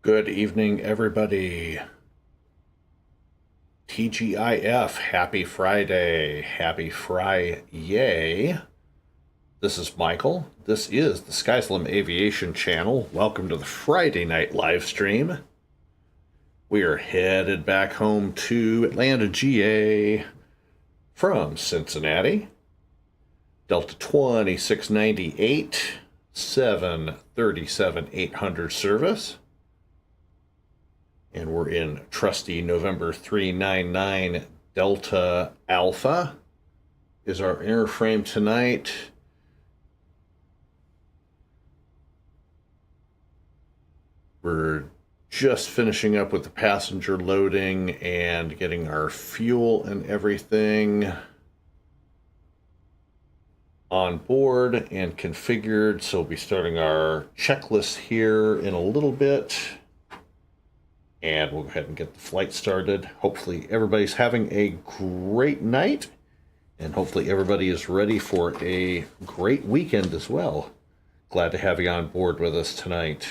Good evening, everybody. TGIF, happy Friday. Happy Fry-yay. This is Michael. This is the SkySlim Aviation channel. Welcome to the Friday Night Livestream. We are headed back home to Atlanta, GA from Cincinnati. DAL2698, 737-800 service. And we're in trusty November 399 Delta Alpha is our airframe tonight. We're just finishing up with the passenger loading and getting our fuel and everything on board and configured. So we'll be starting our checklist here in a little bit. And we'll go ahead and get the flight started. Hopefully everybody's having a great night. And hopefully everybody is ready for a great weekend as well. Glad to have you on board with us tonight.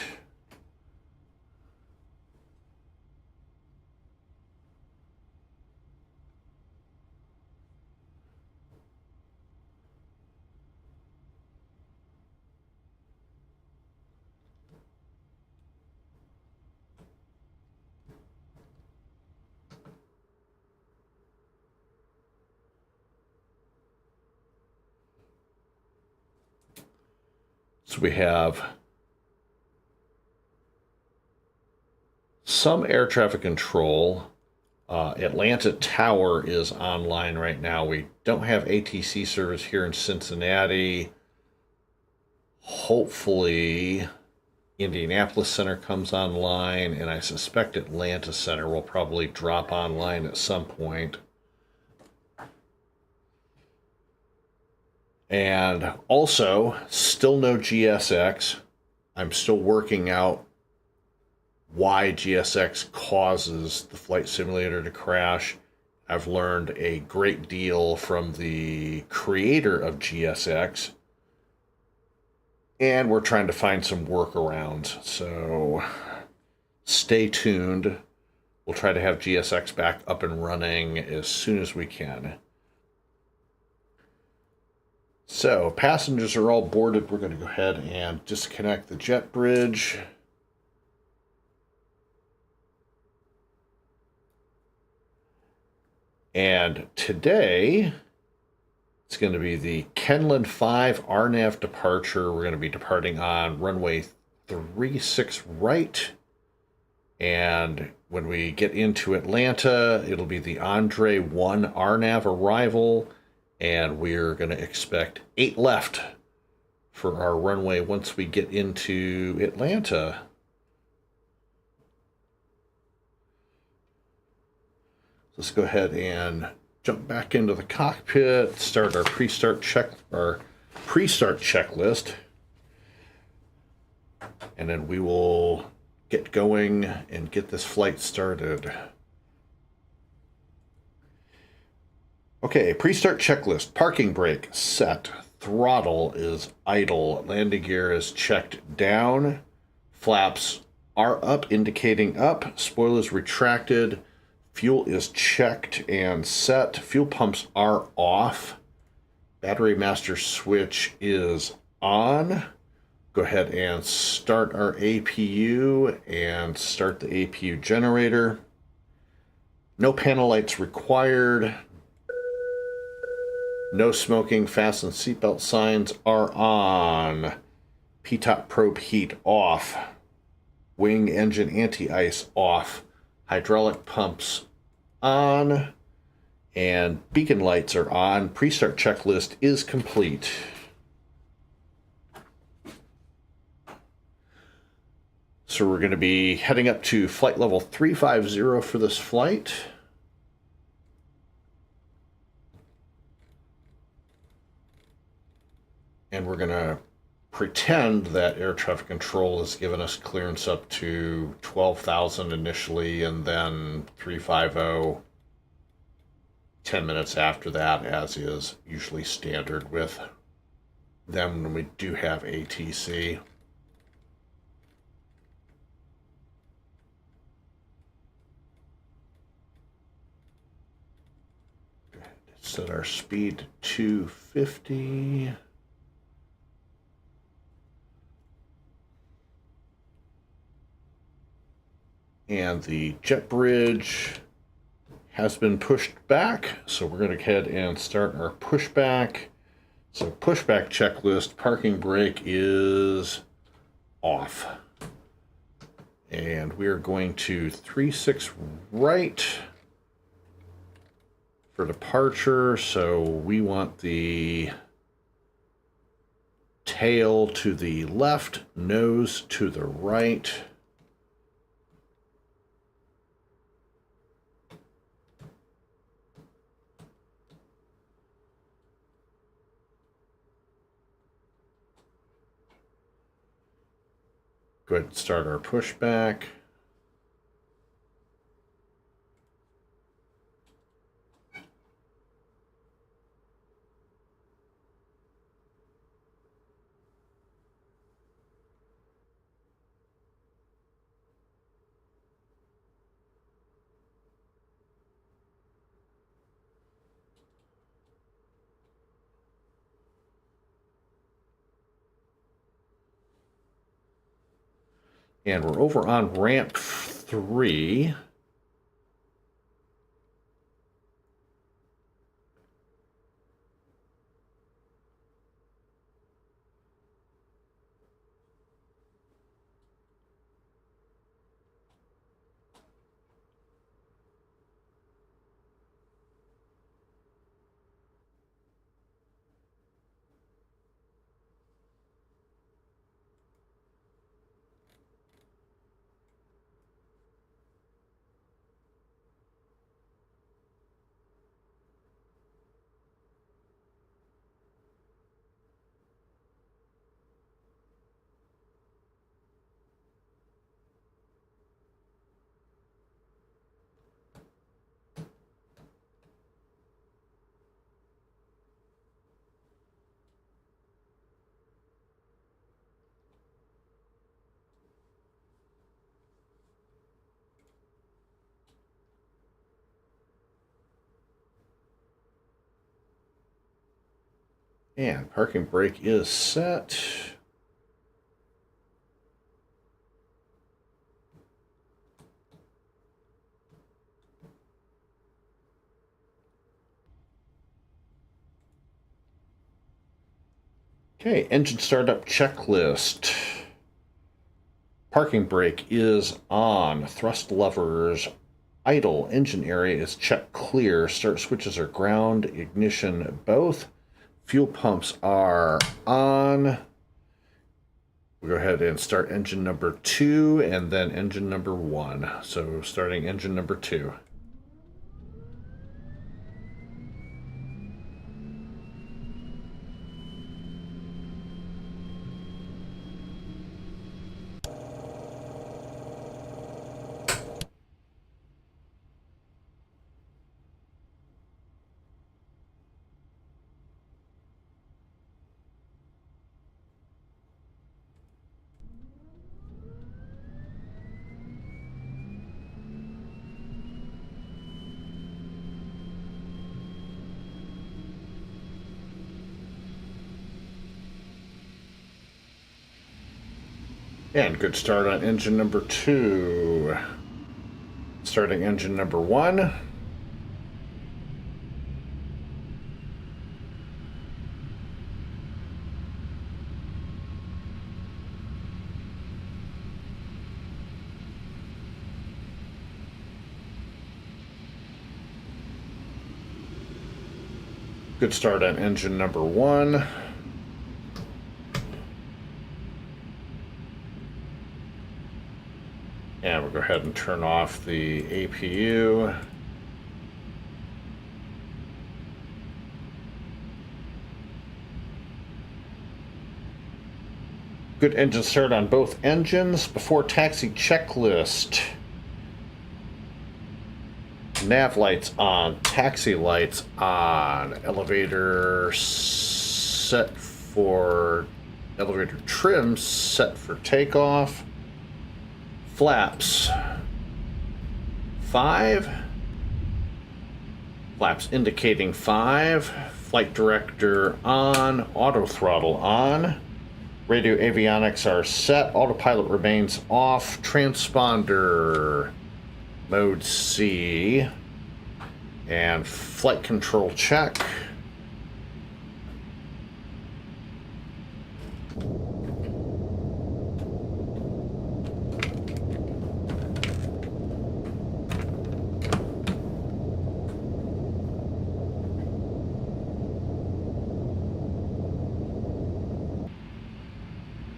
So we have some air traffic control. Atlanta Tower is online right now. We don't have ATC service here in Cincinnati. Hopefully Indianapolis Center comes online, and I suspect Atlanta Center will probably drop online at some point. And also, still no GSX. I'm still working out why GSX causes the flight simulator to crash. I've learned a great deal from the creator of GSX, and we're trying to find some workarounds. So stay tuned. We'll try to have GSX back up and running as soon as we can. So, passengers are all boarded. We're going to go ahead and disconnect the jet bridge. And today, it's going to be the Kenland 5 RNAV departure. We're going to be departing on runway 36 right. And when we get into Atlanta, it'll be the Andre 1 RNAV arrival. And we're going to expect 8 left for our runway once we get into Atlanta. Let's go ahead and jump back into the cockpit, start our pre-start checklist. And then we will get going and get this flight started. Okay, pre-start checklist. Parking brake set. Throttle is idle. Landing gear is checked down. Flaps are up, indicating up. Spoilers retracted. Fuel is checked and set. Fuel pumps are off. Battery master switch is on. Go ahead and start our APU and start the APU generator. No panel lights required. No smoking, fasten seatbelt signs are on. P-top probe heat off. Wing engine anti-ice off. Hydraulic pumps on. And beacon lights are on. Pre-start checklist is complete. So we're going to be heading up to flight level 350 for this flight. And we're going to pretend that air traffic control has given us clearance up to 12,000 initially, and then 350 10 minutes after that, as is usually standard with them when we do have ATC. Set our speed to 250. And the jet bridge has been pushed back, so we're going to go ahead and start our pushback. So pushback checklist, parking brake is off. And we're going to 36 right for departure. So we want the tail to the left, nose to the right. Go ahead and start our pushback. And we're over on ramp 3. And parking brake is set. Okay, engine startup checklist. Parking brake is on. Thrust levers idle. Engine area is checked clear. Start switches are ground. Ignition both. Fuel pumps are on. We'll go ahead and start engine number 2 and then engine number 1. So starting engine number 2. And good start on engine number 2. Starting engine number 1. Good start on engine number 1. And we'll go ahead and turn off the APU. Good engine start on both engines. Before taxi checklist. Nav lights on, taxi lights on, elevator set for, elevator trim set for takeoff. Flaps 5, Flaps indicating 5. Flight director on. Auto throttle on. Radio avionics are set. Autopilot remains off. Transponder mode C. And flight control check.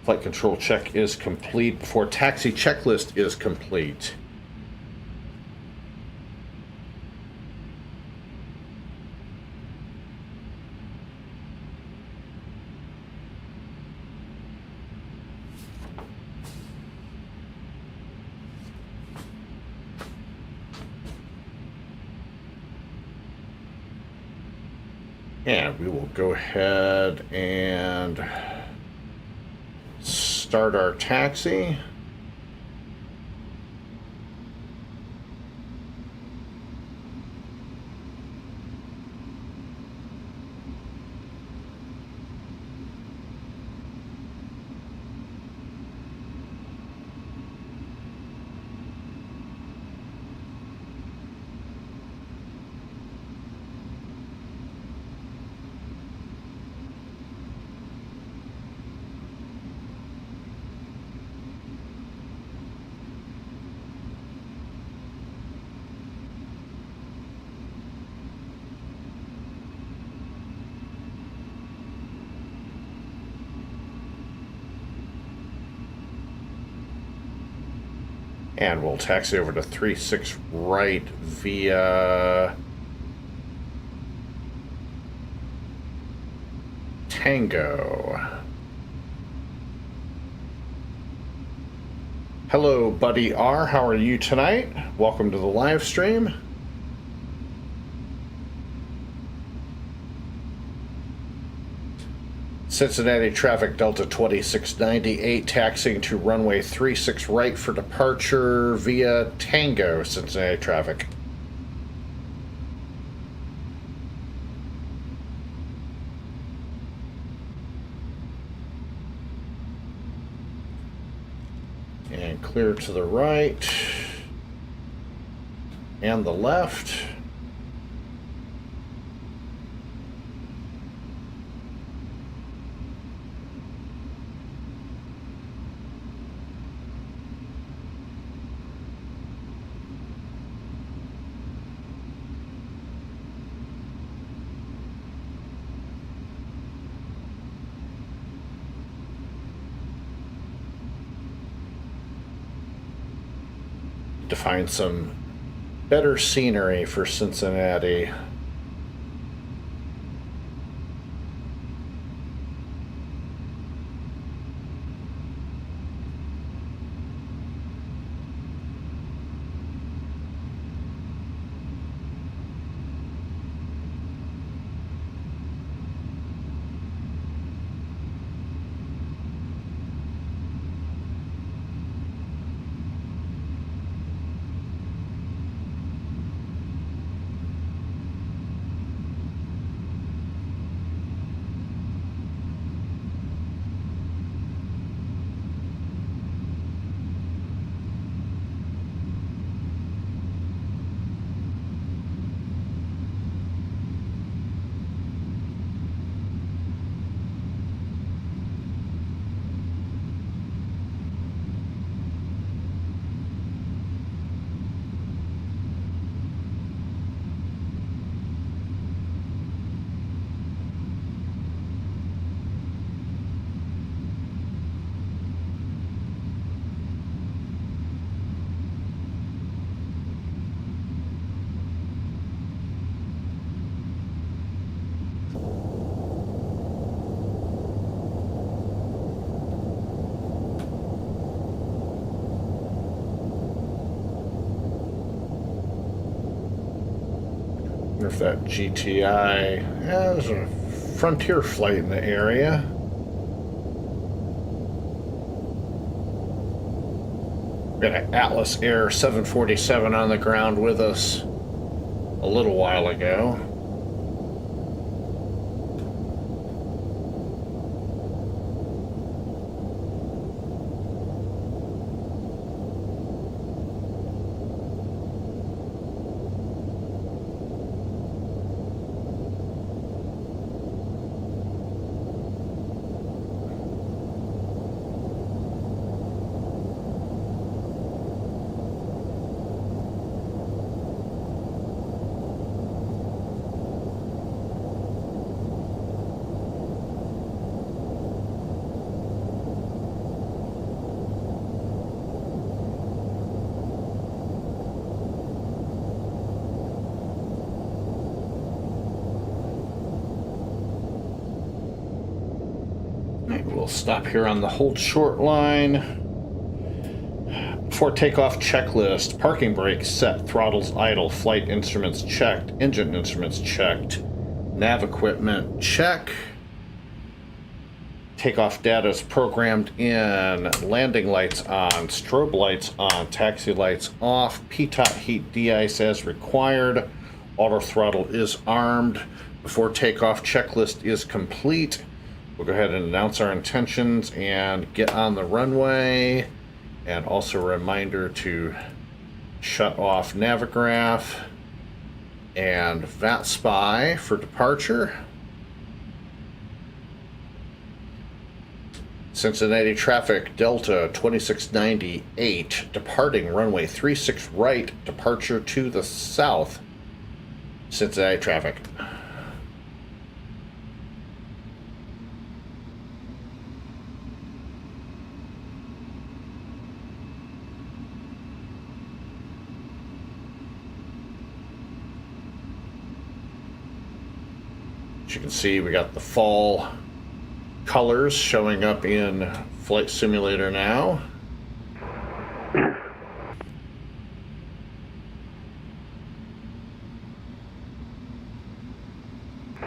Flight control check is complete before taxi checklist is complete. And we will go ahead and start our taxi. And we'll taxi over to 36 right via Tango. Hello, Buddy R. How are you tonight? Welcome to the live stream. Cincinnati traffic Delta 2698 taxiing to runway 36 right for departure via Tango, Cincinnati traffic. And clear to the right and the left. To find some better scenery for Cincinnati. Wonder if that GTI has a Frontier flight in the area. We've got an Atlas Air 747 on the ground with us. a little while ago. We'll stop here on the hold short line. Before takeoff checklist, parking brake set, throttles idle, flight instruments checked, engine instruments checked, nav equipment check. Takeoff data is programmed in, landing lights on, strobe lights on, taxi lights off, PTOT heat de-ice as required, auto throttle is armed. Before takeoff checklist is complete. We'll go ahead and announce our intentions and get on the runway. And also a reminder to shut off Navigraph and VATSPY for departure. Cincinnati traffic, Delta 2698, departing runway 36 right, departure to the south. Cincinnati traffic. As you can see, we got the fall colors showing up in Flight Simulator now.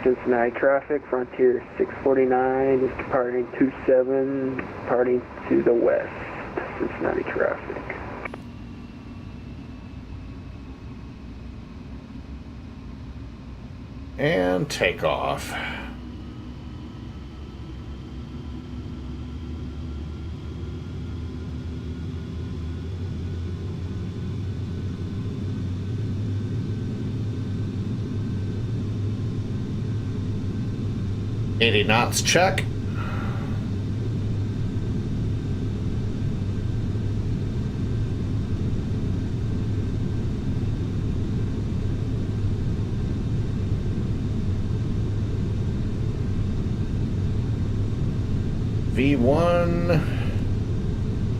Cincinnati traffic, Frontier 649 is departing 27, departing to the west. Cincinnati traffic. And takeoff. $80 knots check. V1,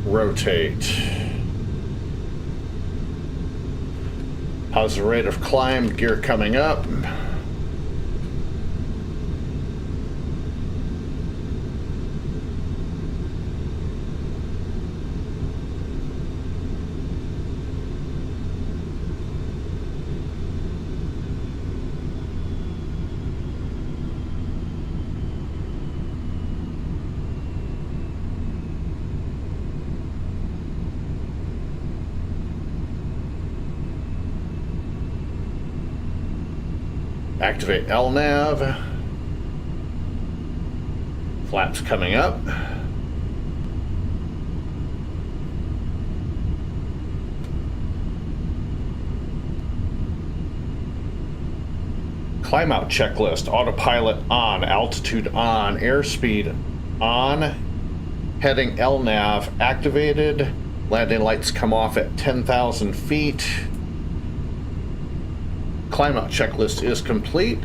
rotate. Positive rate of climb, gear coming up. Activate LNAV. Flaps coming up. Climb out checklist. Autopilot on. Altitude on. Airspeed on. Heading LNAV activated. Landing lights come off at 10,000 feet. Climb out checklist is complete.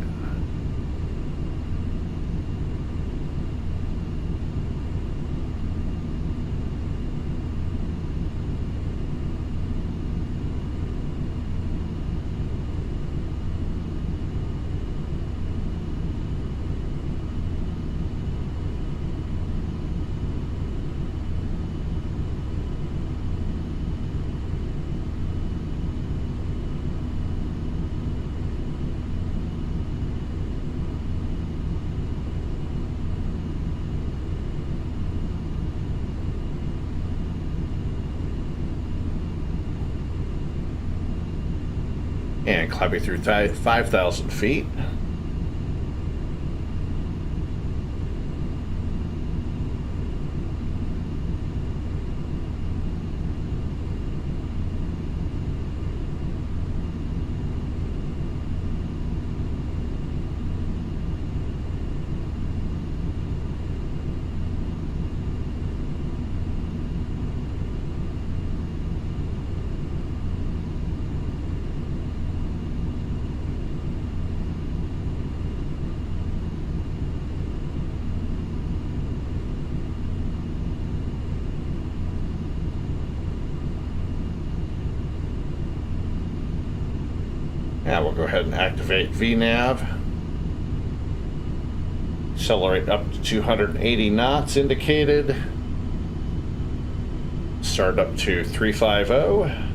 And climbing through 5,000 feet. Now we'll go ahead and activate VNAV. Accelerate up to 280 knots indicated. Start up to 350.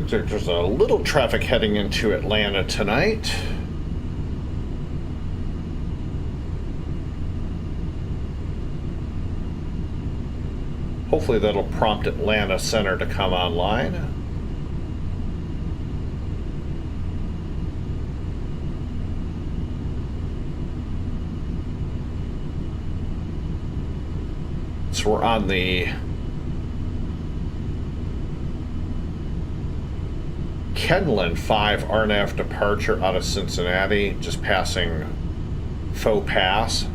There's a little traffic heading into Atlanta tonight. Hopefully that'll prompt Atlanta Center to come online. So we're on the Kenland 5 RNAV departure out of Cincinnati, just passing Faux Pass.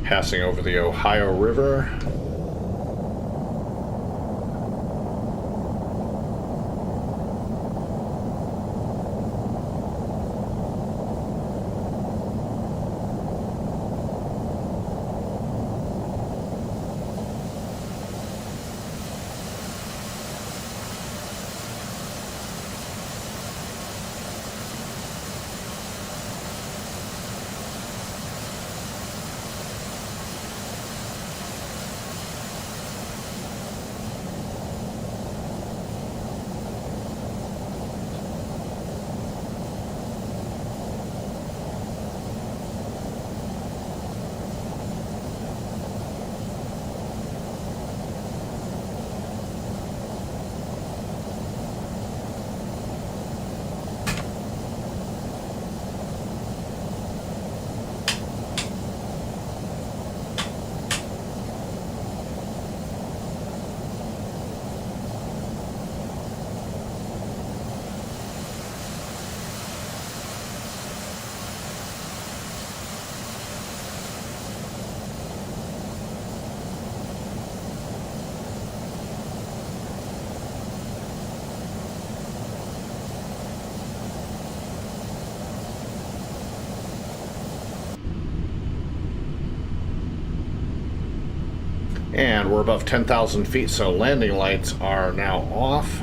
Passing over the Ohio River. And we're above 10,000 feet, so landing lights are now off.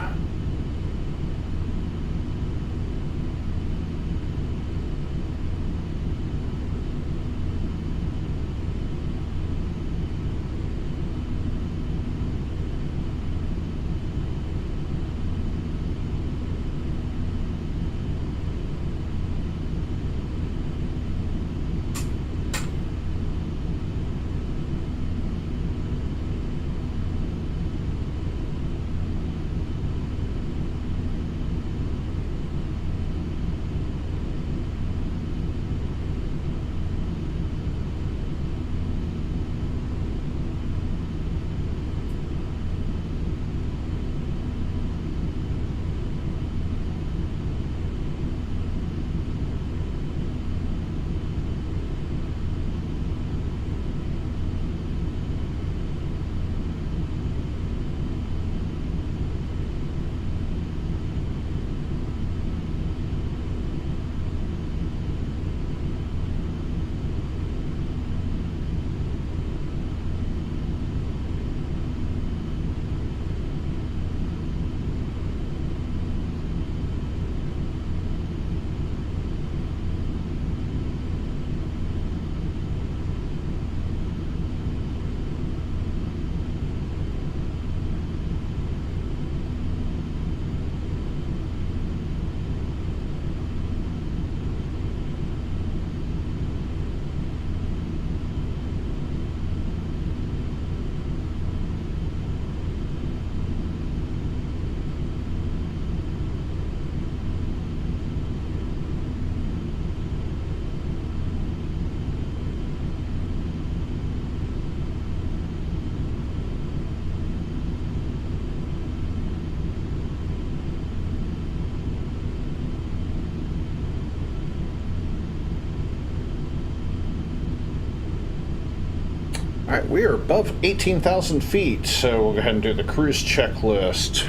All right, we are above 18,000 feet, so we'll go ahead and do the cruise checklist.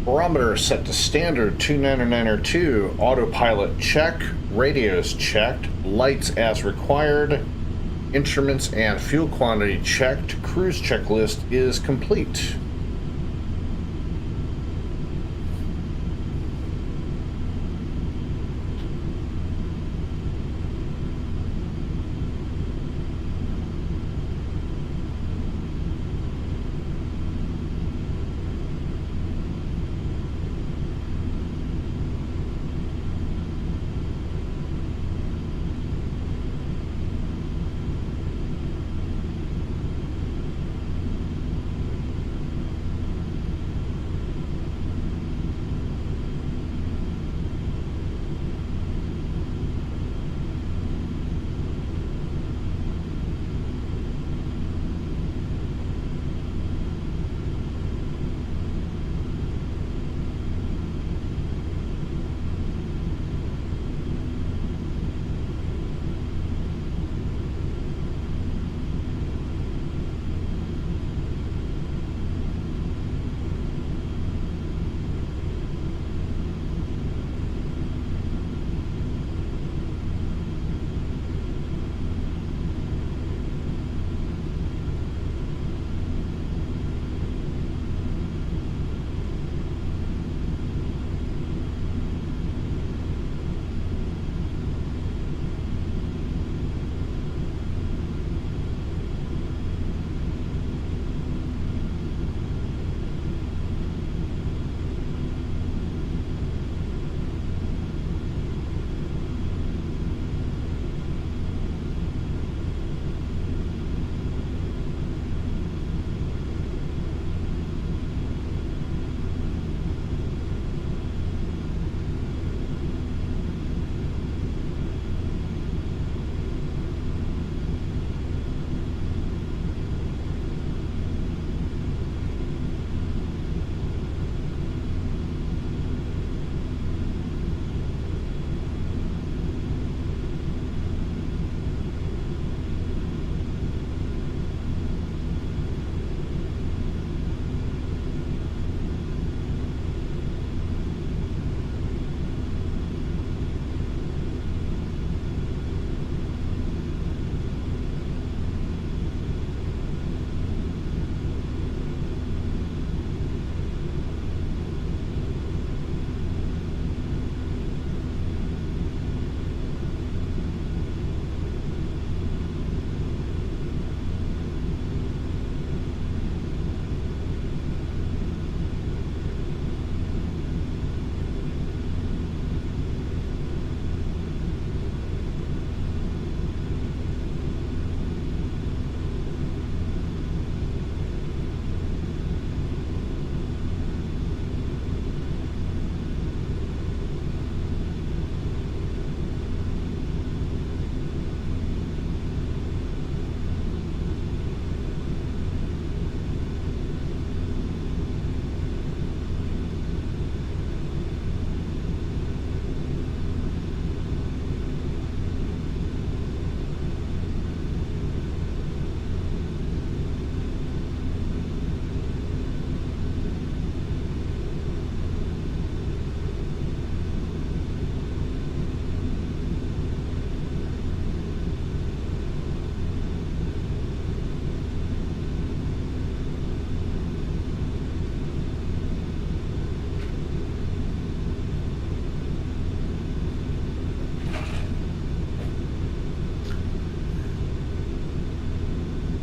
Barometer set to standard 29902, autopilot check, radios checked, lights as required, instruments and fuel quantity checked, cruise checklist is complete.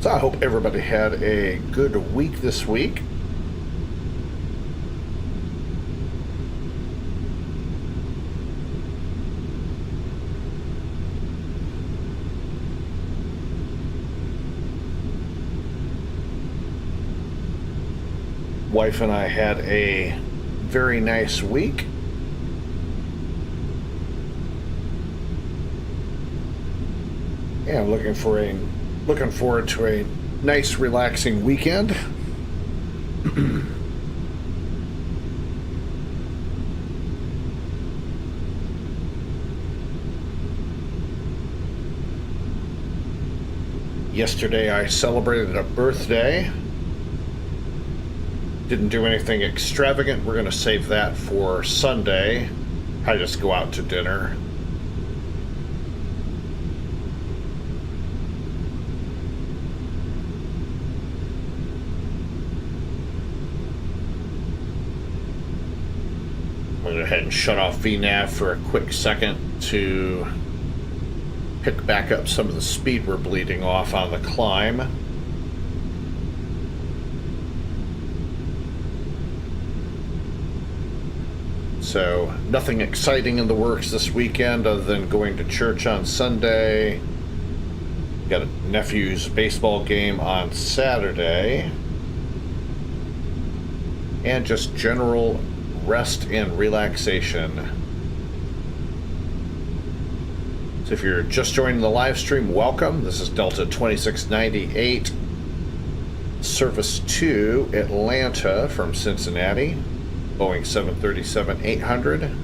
So I hope everybody had a good week this week. Wife and I had a very nice week. Yeah, I'm looking forward to a nice, relaxing weekend. Yesterday I celebrated a birthday. Didn't do anything extravagant. We're going to save that for Sunday. I just go out to dinner. I'm going to go ahead and shut off VNAV for a quick second to pick back up some of the speed we're bleeding off on the climb. So nothing exciting in the works this weekend other than going to church on Sunday. Got a nephew's baseball game on Saturday. And just general rest and relaxation. So if you're just joining the live stream, welcome. This is DAL2698, service to Atlanta from Cincinnati, Boeing 737-800.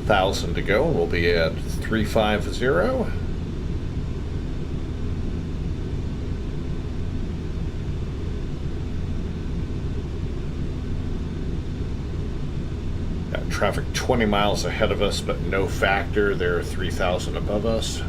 Thousand to go, and we'll be at 350. Got traffic 20 miles ahead of us, but no factor. They're 3,000 above us.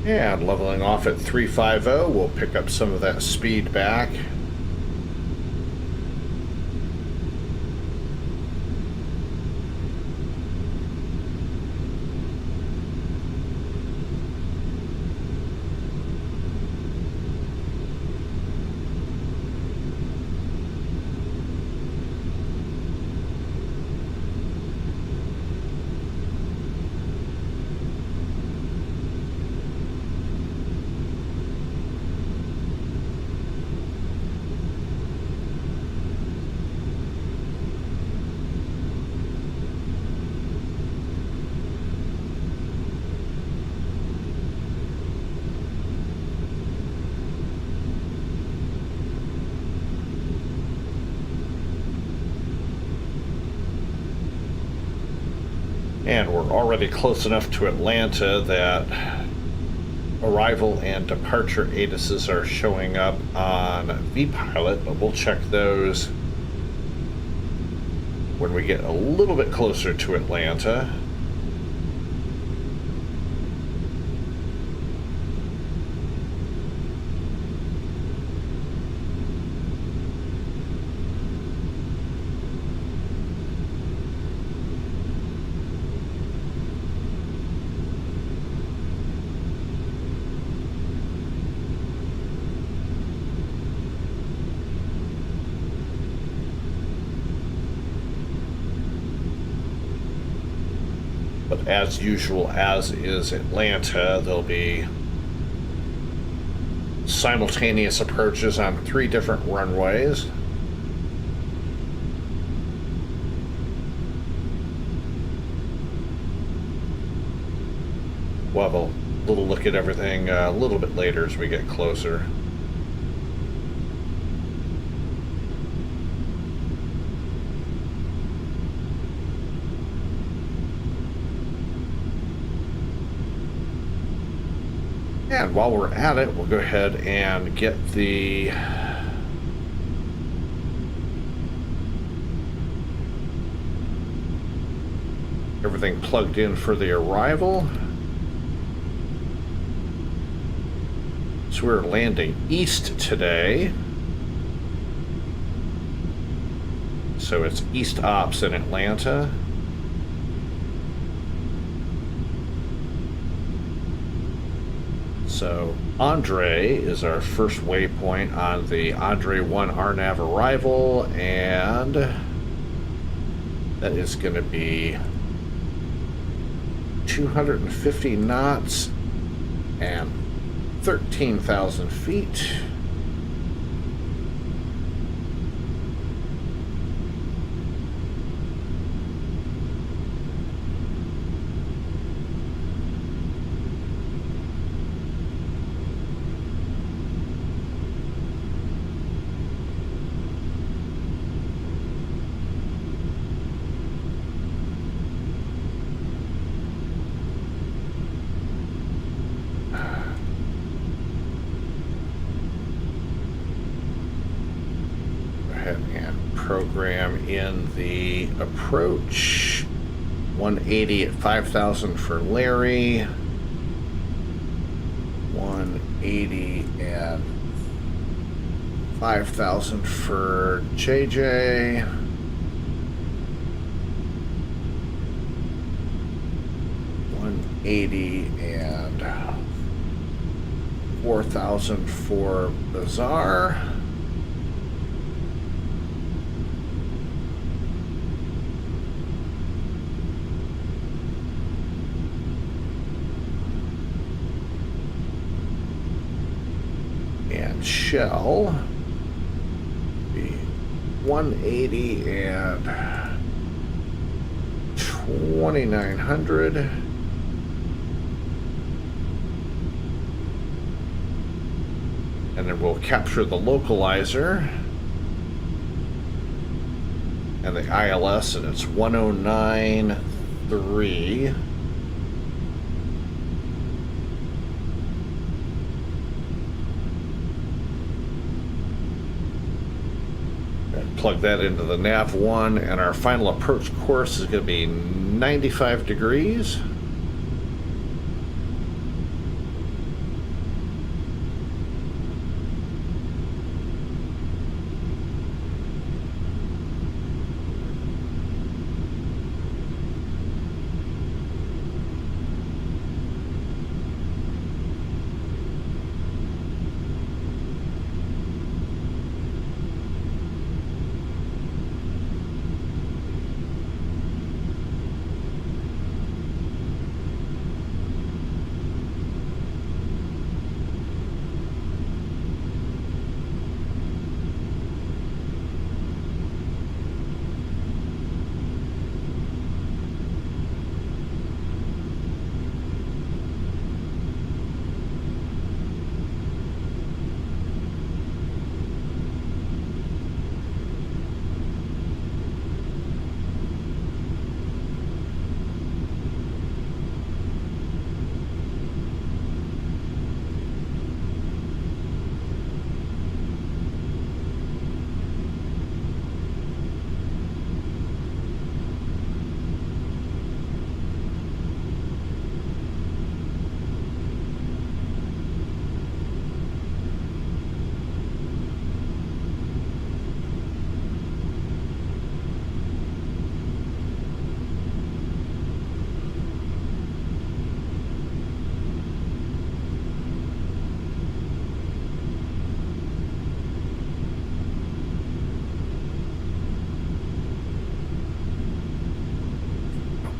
And leveling off at 350, we'll pick up some of that speed back. And we're already close enough to Atlanta that arrival and departure ATISs are showing up on vPilot, but we'll check those when we get a little bit closer to Atlanta. But as usual, as is Atlanta, there'll be simultaneous approaches on 3 different runways. We'll have a little look at everything a little bit later as we get closer. And while we're at it, we'll go ahead and get the everything plugged in for the arrival. So we're landing east today. So it's East Ops in Atlanta. So Andre is our first waypoint on the Andre 1 RNAV arrival, and that is going to be 250 knots and 13,000 feet. Program in the approach. 180 at 5,000 for Larry. 180 at 5,000 for JJ. And 4,000 for Bazaar. And Shell be 180 and 2,900. And then we'll capture the localizer and the ILS, and it's 109.3. Plug that into the nav1, and our final approach course is going to be 95 degrees.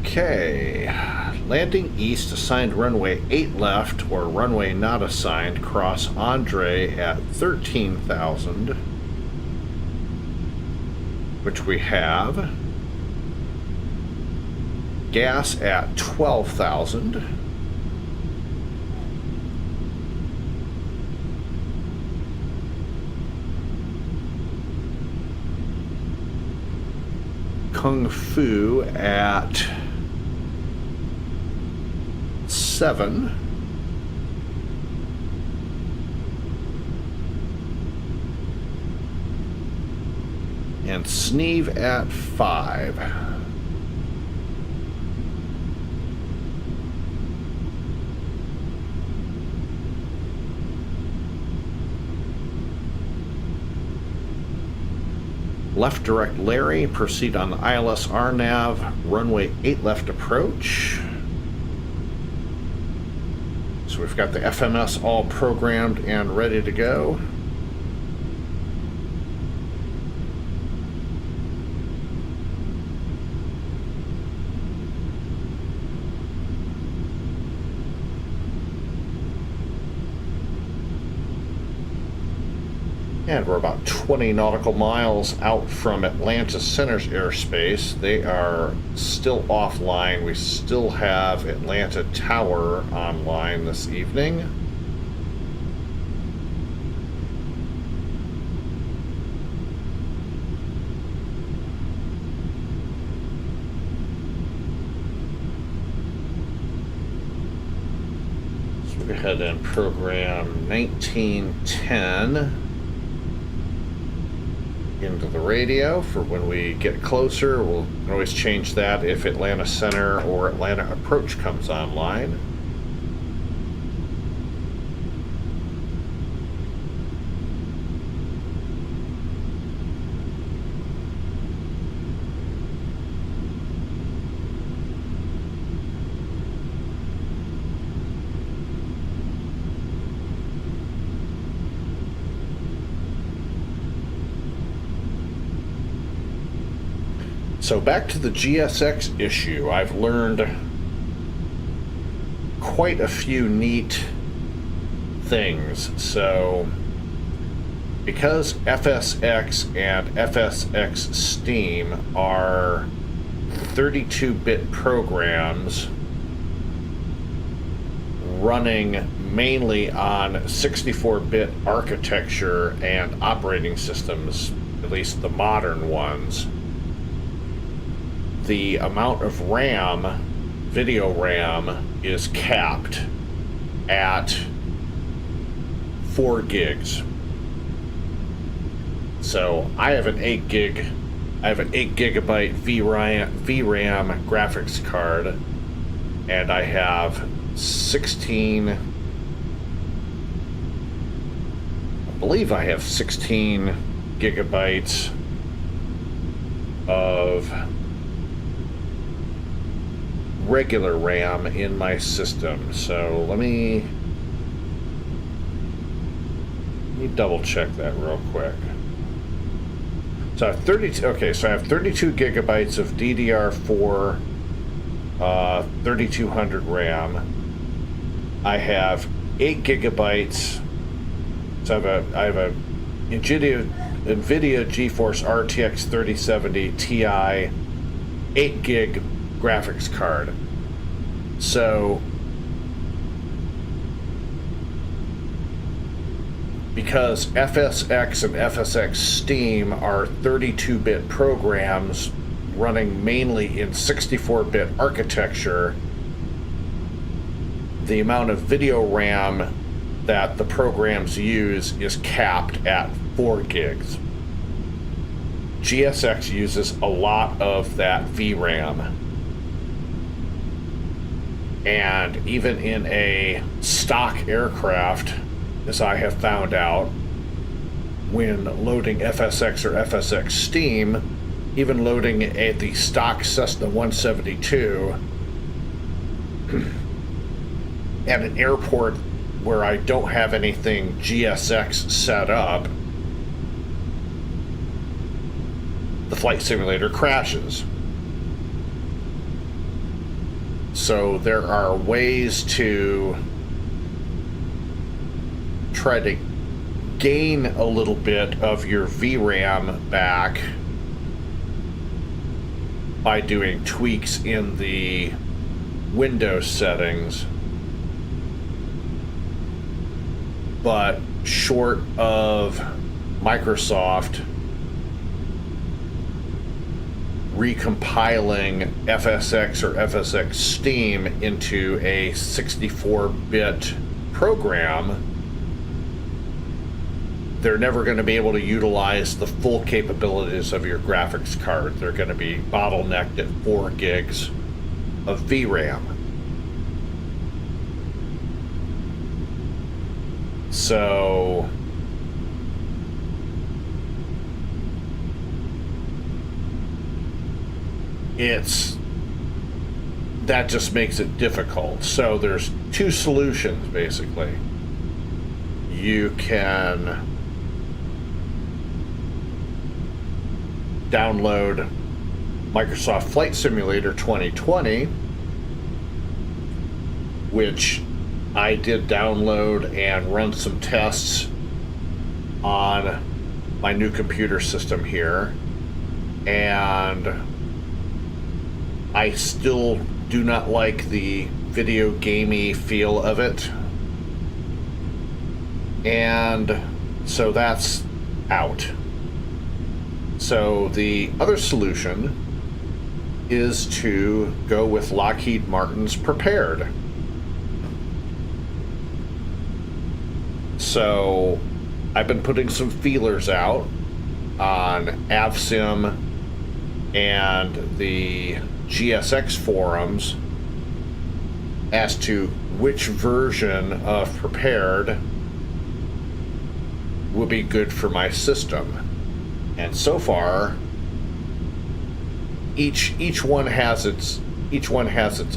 Okay, landing east, assigned runway 8 left, or runway not assigned, cross Andre at 13,000, which we have. Gas at 12,000. Kung Fu at 7. And Sneeve at 5. left direct Larry, proceed on the ILS RNAV, runway 8 left approach. So we've got the FMS all programmed and ready to go. And we're about 20 nautical miles out from Atlanta Center's airspace. They are still offline. We still have Atlanta Tower online this evening. So we go ahead and program 1910 into the radio for when we get closer. We'll always change that if Atlanta Center or Atlanta Approach comes online. So back to the GSX issue, I've learned quite a few neat things. So because FSX and FSX Steam are 32-bit programs running mainly on 64-bit architecture and operating systems, at least the modern ones, the amount of RAM, video RAM, is capped at 4 gigs. So I have an 8 gigabyte VRAM graphics card, and I have 16, I believe I have 16 gigabytes of regular RAM in my system. So let me double check that real quick. So I have 32. Okay, so I have 32 gigabytes of DDR4 3200 RAM. I have 8 gigabytes. So I have a NVIDIA GeForce RTX 3070 Ti 8 gig graphics card. So because FSX and FSX Steam are 32-bit programs running mainly in 64-bit architecture, the amount of video RAM that the programs use is capped at 4 gigs. GSX uses a lot of that VRAM. And even in a stock aircraft, as I have found out, when loading FSX or FSX Steam, even loading at the stock Cessna 172 at an airport where I don't have anything GSX set up, the flight simulator crashes. So there are ways to try to gain a little bit of your VRAM back by doing tweaks in the Windows settings. But short of Microsoft recompiling FSX or FSX Steam into a 64-bit program, they're never going to be able to utilize the full capabilities of your graphics card. They're going to be bottlenecked at 4 gigs of VRAM. So that just makes it difficult. So there's two solutions, basically. You can download Microsoft Flight Simulator 2020, which I did download and run some tests on my new computer system here, and I still do not like the video gamey feel of it, and so that's out. So the other solution is to go with Lockheed Martin's Prepared. So I've been putting some feelers out on AvSim and the GSX forums as to which version of Prepared would be good for my system. And so far, each one has its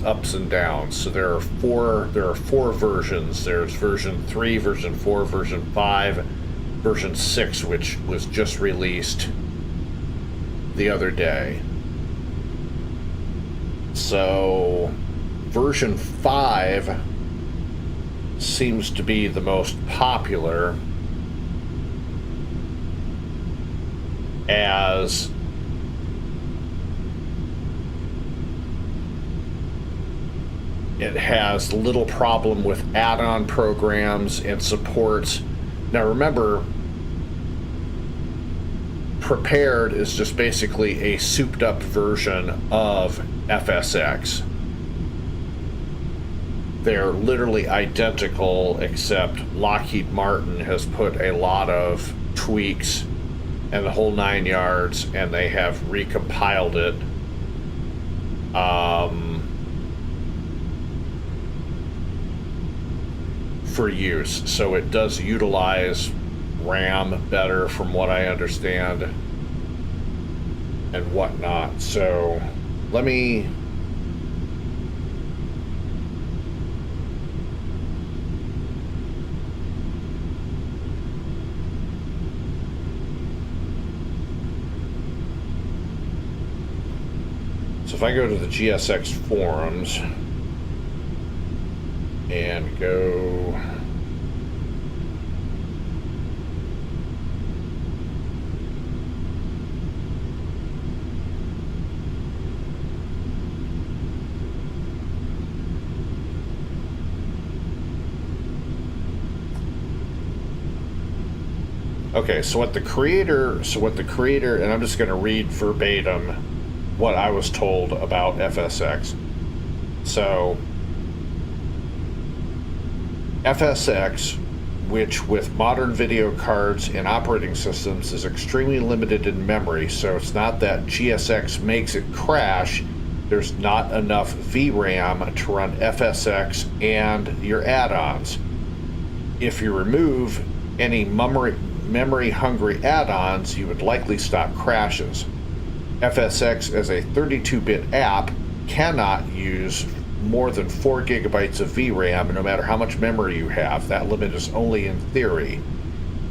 ups and downs. So there are four versions. There's version 3, version 4, version 5, version 6, which was just released the other day. So version 5 seems to be the most popular, as it has little problem with add-on programs and supports. Now remember, Prepared is just basically a souped up version of FSX. They're literally identical, except Lockheed Martin has put a lot of tweaks and the whole 9 yards, and they have recompiled it for use. So it does utilize RAM better, from what I understand, and whatnot. So let me so if I go to the GSX forums and go okay, so what the creator, and I'm just going to read verbatim what I was told about FSX. So FSX, which with modern video cards and operating systems is extremely limited in memory, so it's not that GSX makes it crash, there's not enough VRAM to run FSX and your add-ons. If you remove any memory-hungry add-ons, you would likely stop crashes. FSX as a 32-bit app cannot use more than 4 gigabytes of VRAM no matter how much memory you have. That limit is only in theory.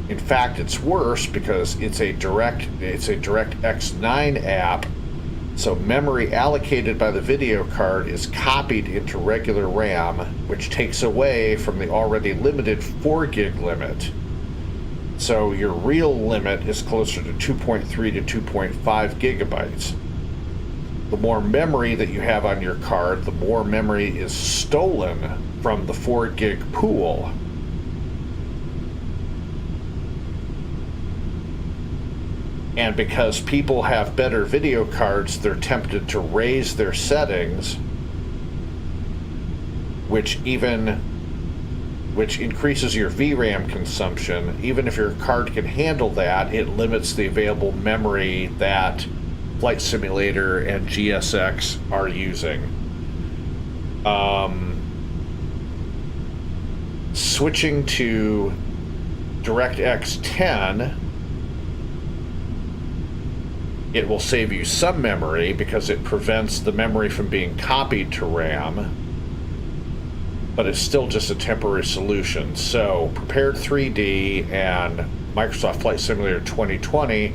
In fact, it's worse because it's a DirectX 9 app, so memory allocated by the video card is copied into regular RAM, which takes away from the already limited 4 gig limit. So your real limit is closer to 2.3 to 2.5 gigabytes. The more memory that you have on your card, the more memory is stolen from the 4 gig pool. And because people have better video cards, they're tempted to raise their settings, which increases your VRAM consumption. Even if your card can handle that, it limits the available memory that Flight Simulator and GSX are using. Switching to DirectX 10 it will save you some memory because it prevents the memory from being copied to RAM, but it's still just a temporary solution. So Prepared 3D and Microsoft Flight Simulator 2020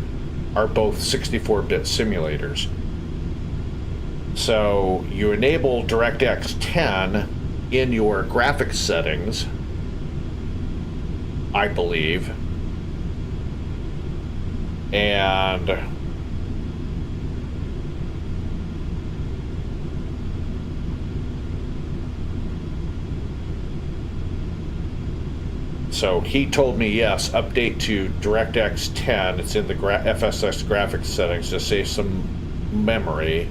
are both 64-bit simulators. So you enable DirectX 10 in your graphics settings, I believe, and so he told me, yes, update to DirectX 10. It's in the FSX graphics settings to save some memory,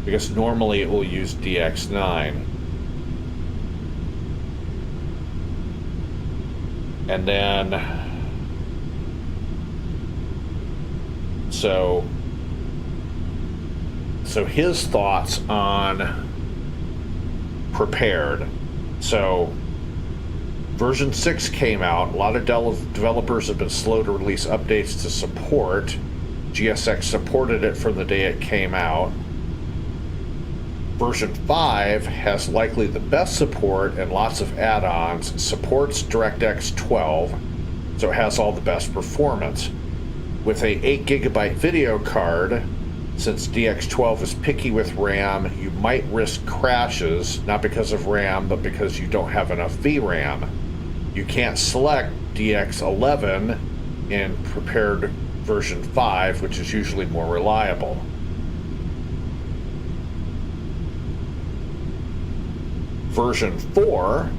because normally it will use DX9. And then, so his thoughts on Prepared. So version 6 came out. A lot of developers have been slow to release updates to support. GSX supported it from the day it came out. Version 5 has likely the best support and lots of add-ons, supports DirectX 12, so it has all the best performance. With a 8GB video card, since DX12 is picky with RAM, you might risk crashes, not because of RAM, but because you don't have enough VRAM. You can't select DX11 in Prepared version 5, which is usually more reliable. Version 4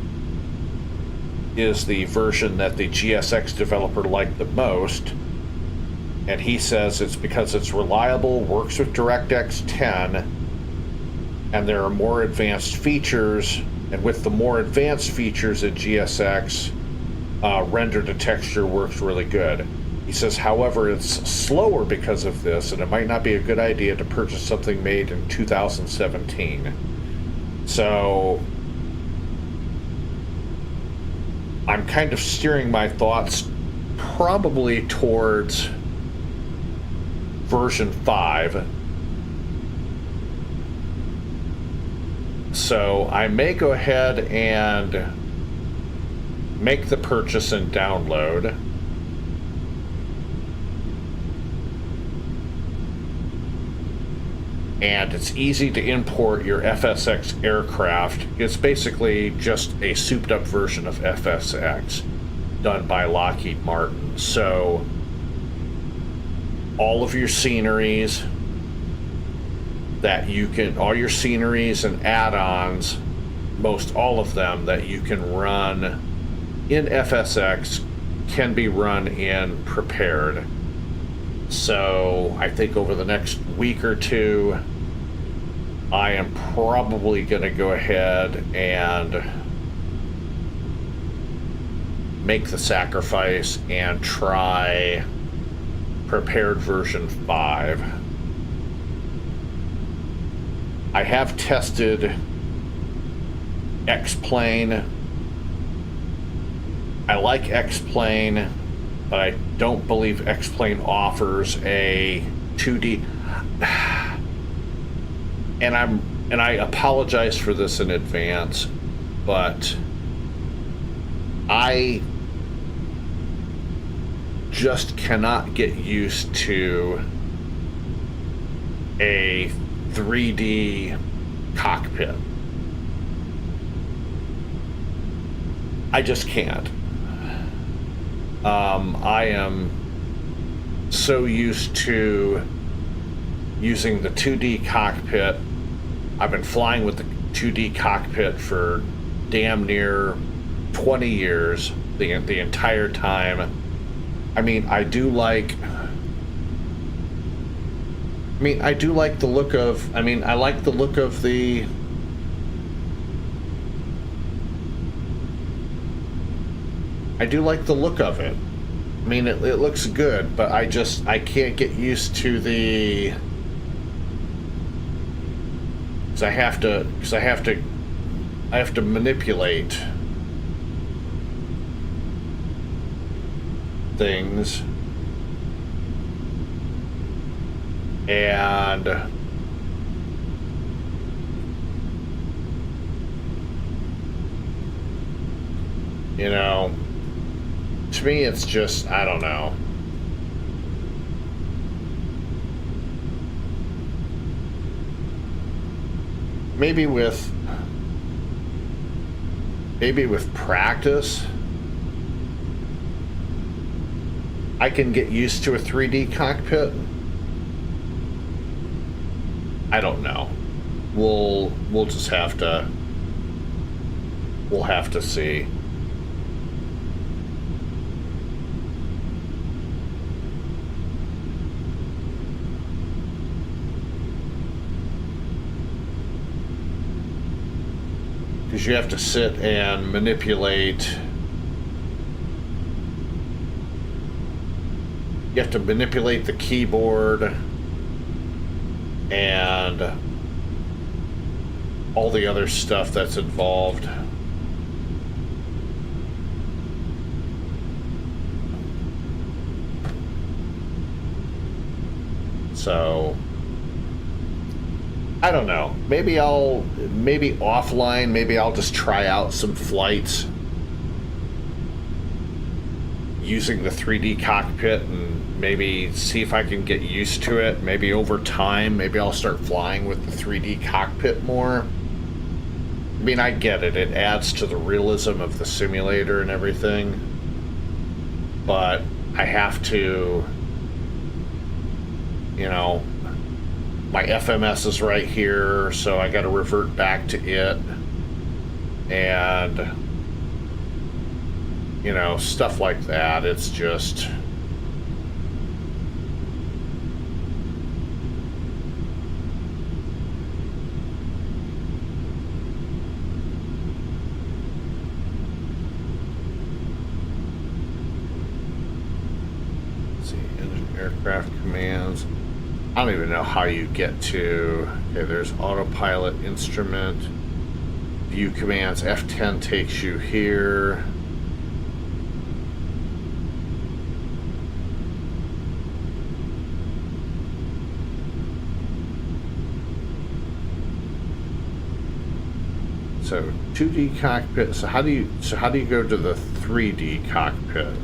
is the version that the GSX developer liked the most, and he says it's because it's reliable, works with DirectX 10, and there are more advanced features, and with the more advanced features in GSX, render to texture works really good. He says, however, it's slower because of this, and it might not be a good idea to purchase something made in 2017. So I'm kind of steering my thoughts probably towards version 5. So I may go ahead and make the purchase and download. And it's easy to import your FSX aircraft. It's basically just a souped up version of FSX done by Lockheed Martin. So all of your sceneries that you can, all your sceneries and add-ons, most all of them that you can run in FSX can be run in Prepared. So I think over the next week or two, I am probably going to go ahead and make the sacrifice and try Prepared version 5. I have tested X-Plane. I like X-Plane, but I don't believe X-Plane offers a 2D. And I apologize for this in advance, but I just cannot get used to a 3D cockpit. I just can't. I am so used to using the 2D cockpit. I've been flying with the 2D cockpit for damn near 20 years, the entire time. I mean, I do like the look of, I like the look of the I do like the look of it. I mean, it looks good, but I can't get used to the, I have to manipulate things. And you know, to me it's just, I don't know. Maybe with practice, I can get used to a 3D cockpit. I don't know. We'll just have to see. Because you have to sit and manipulate. You have to manipulate the keyboard and all the other stuff that's involved. So I don't know. Maybe offline, maybe I'll just try out some flights using the 3D cockpit and maybe see if I can get used to it. Maybe over time, maybe I'll start flying with the 3D cockpit more. I mean, I get it. It adds to the realism of the simulator and everything. But I have to, you know, my FMS is right here, so I got to revert back to it. And, you know, stuff like that. It's just... Let's see, engine aircraft commands. I don't even know how you get to... Okay, there's autopilot instrument. View commands. F10 takes you here. So 2D cockpit. So how do you go to the 3D cockpit?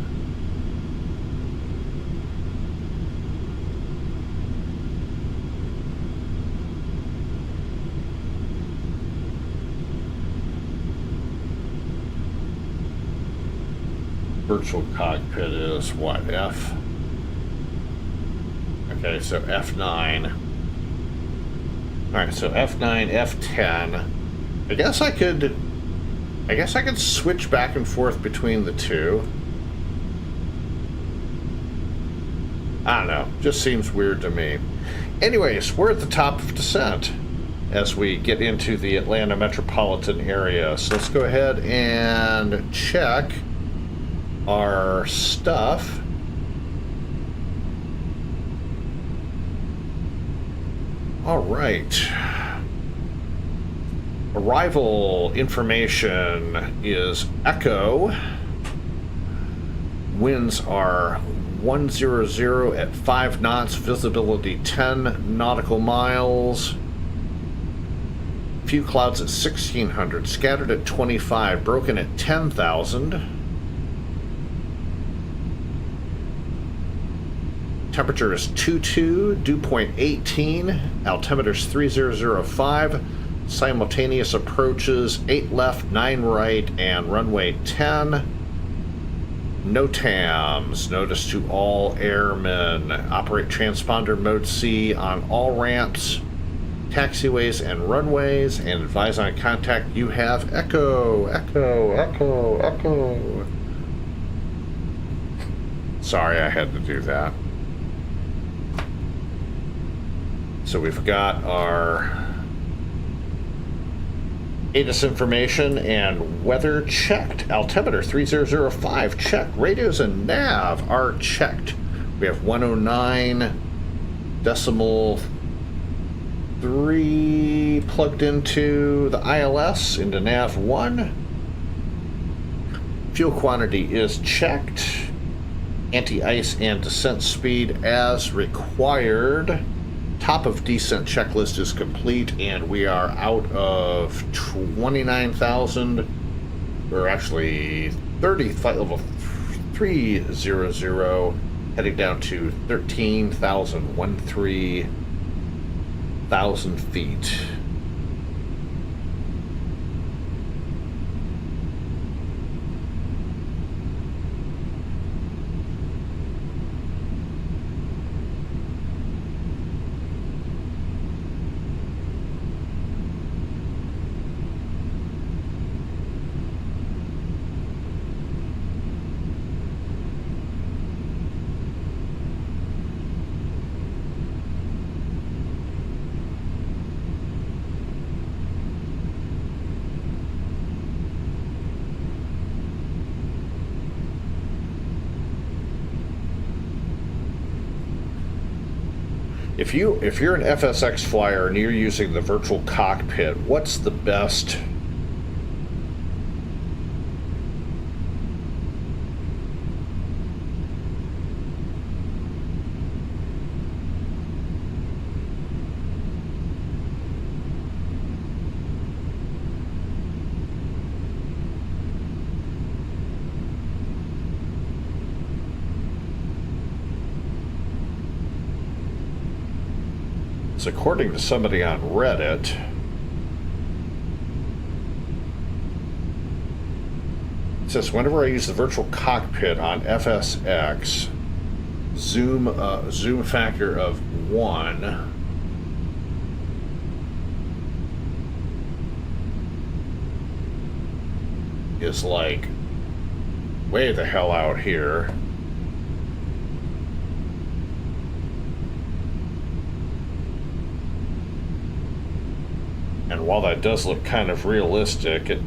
Virtual cockpit is what, F? Okay, so F9. Alright, so F9, F10. I guess I could switch back and forth between the two. I don't know, just seems weird to me. Anyways, we're at the top of descent as we get into the Atlanta metropolitan area. So let's go ahead and check our stuff. All right. Arrival information is Echo. Winds are 100 at 5 knots, visibility 10 nautical miles. Few clouds at 1600, scattered at 25, broken at 10,000. Temperature is 22, dew point 18, altimeter is 3005, simultaneous approaches 8 left, 9 right, and runway 10. NOTAMs, notice to all airmen, operate transponder mode C on all ramps, taxiways, and runways, and advise on contact you have Echo, Echo, Echo, Echo. Sorry, I had to do that. So we've got our ATIS information and weather checked. Altimeter 3005 checked. Radios and nav are checked. We have 109.3 plugged into the ILS, into nav 1. Fuel quantity is checked. Anti-ice and descent speed as required. top of descent checklist is complete, and we are out of 29,000. We're actually 30, flight level 300, heading down to 13,000 feet. If you're an FSX flyer and you're using the virtual cockpit, what's the best according to somebody on Reddit, it says whenever I use the virtual cockpit on FSX, zoom factor of 1, is like way the hell out here. And while that does look kind of realistic,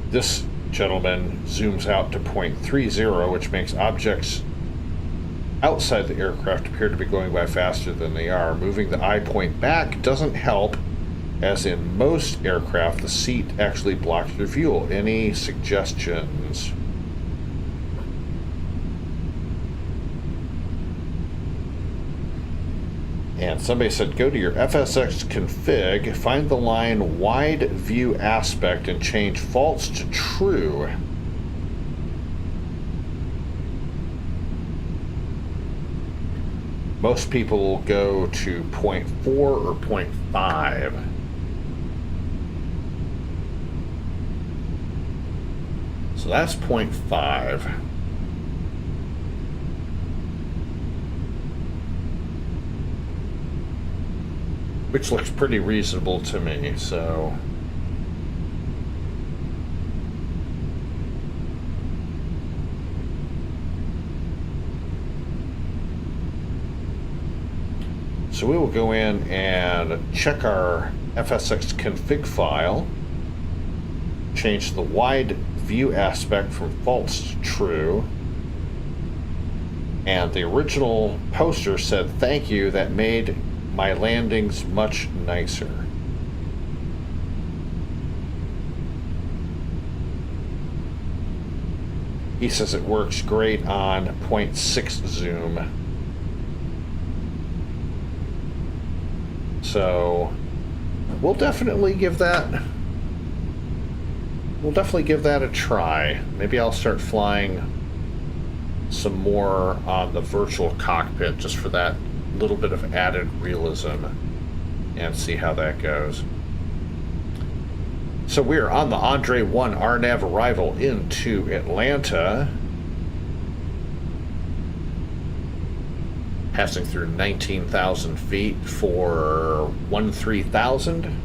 this gentleman zooms out to 0.30, which makes objects outside the aircraft appear to be going by faster than they are. Moving the eye point back doesn't help, as in most aircraft, the seat actually blocks your view. Any suggestions? And somebody said, go to your FSX config, find the line wide view aspect, and change false to true. Most people will go to 0.4 or 0.5. So that's 0.5. Which looks pretty reasonable to me, so. So we will go in and check our FSX config file, change the wide view aspect from false to true, and the original poster said, thank you, that made my landings much nicer. He says it works great on 0.6 zoom. So we'll definitely give that a try. Maybe I'll start flying some more on the virtual cockpit just for that little bit of added realism and see how that goes. So we're on the Andre 1 RNAV arrival into Atlanta, passing through 19,000 feet for 13,000.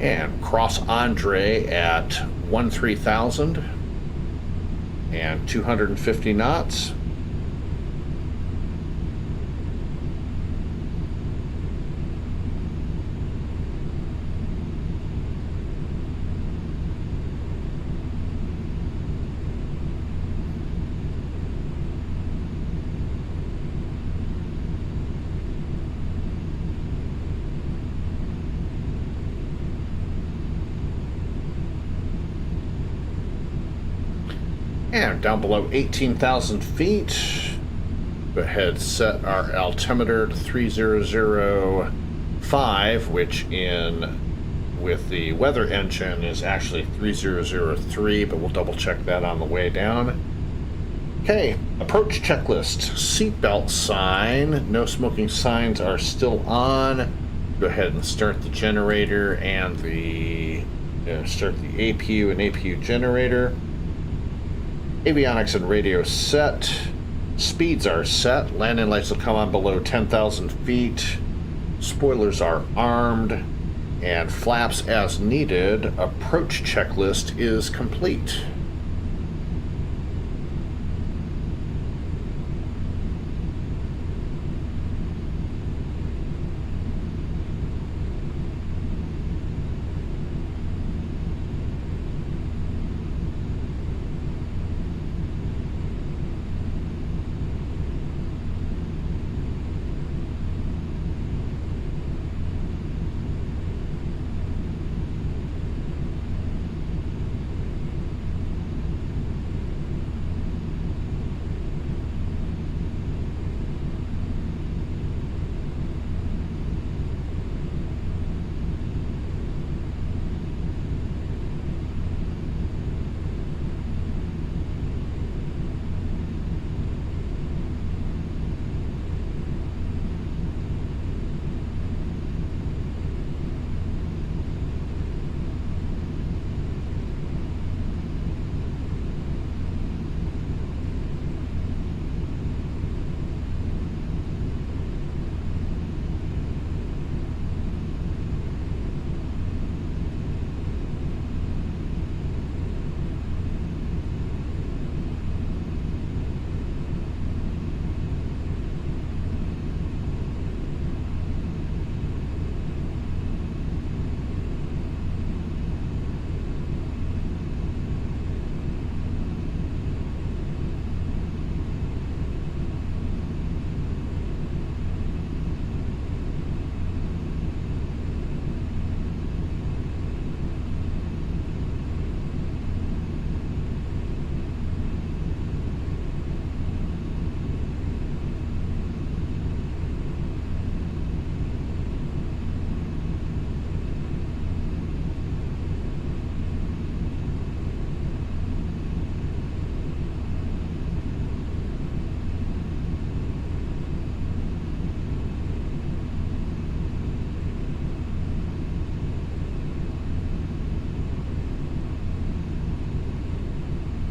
And cross Andre at 13,000 and 250 knots. And down below 18,000 feet, go ahead, set our altimeter to 3005, which with the weather engine is actually 3003, but we'll double check that on the way down. Okay, approach checklist. Seatbelt sign. No smoking signs are still on. Go ahead and start the generator and start the APU and APU generator. Avionics and radio set. Speeds are set. Landing lights will come on below 10,000 feet. Spoilers are armed. And flaps as needed. Approach checklist is complete.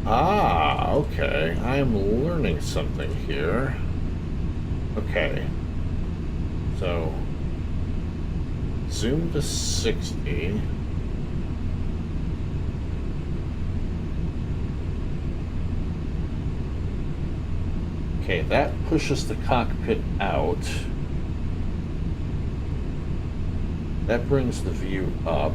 Ah, okay. I'm learning something here. Okay. So, zoom to 60. Okay, that pushes the cockpit out. That brings the view up.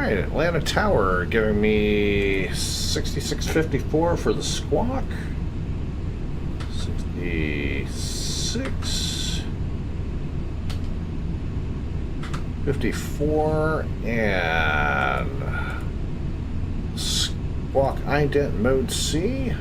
Atlanta Tower giving me 6654 for the squawk. 66 54 and squawk ident mode C.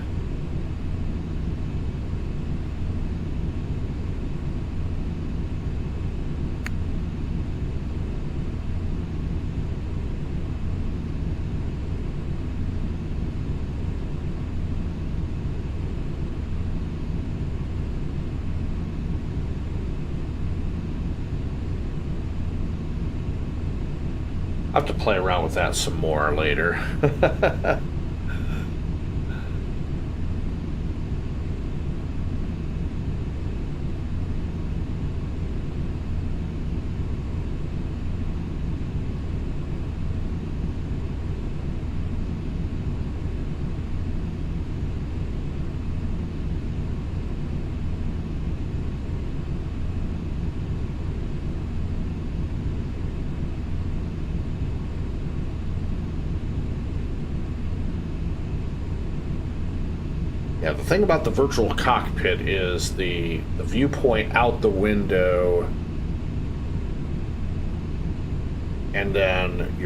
I'll have to play around with that some more later. Yeah, the thing about the virtual cockpit is the viewpoint out the window, and then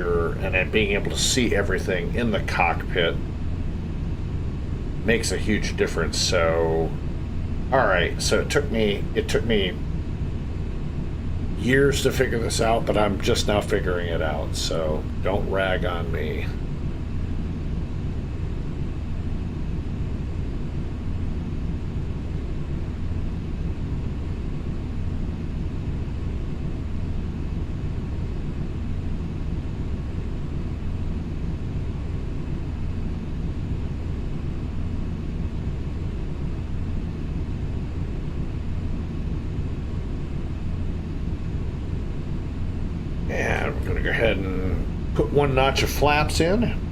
being able to see everything in the cockpit makes a huge difference. So, all right, so it took me years to figure this out, but I'm just now figuring it out. So don't rag on me. And we're going to go ahead and put one notch of flaps in.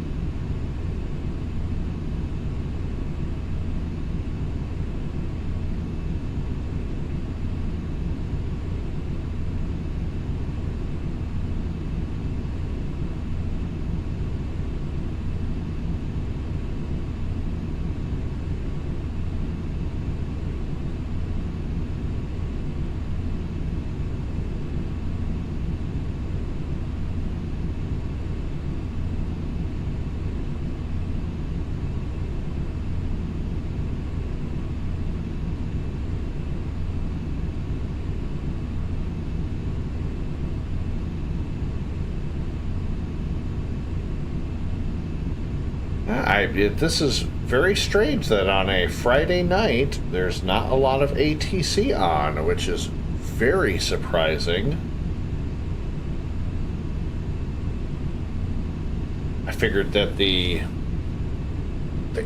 This is very strange that on a Friday night there's not a lot of ATC on, which is very surprising. I figured that the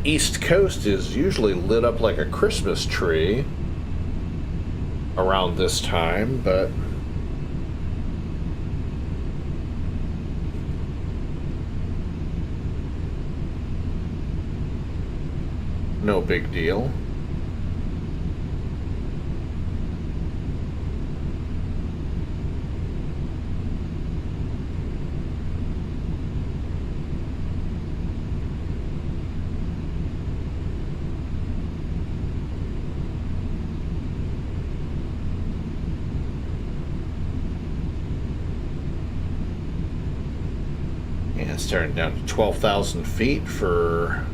East Coast is usually lit up like a Christmas tree around this time, but no big deal. And starting down to 12,000 feet for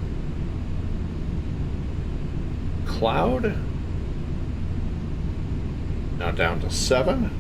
cloud. Now down to 7.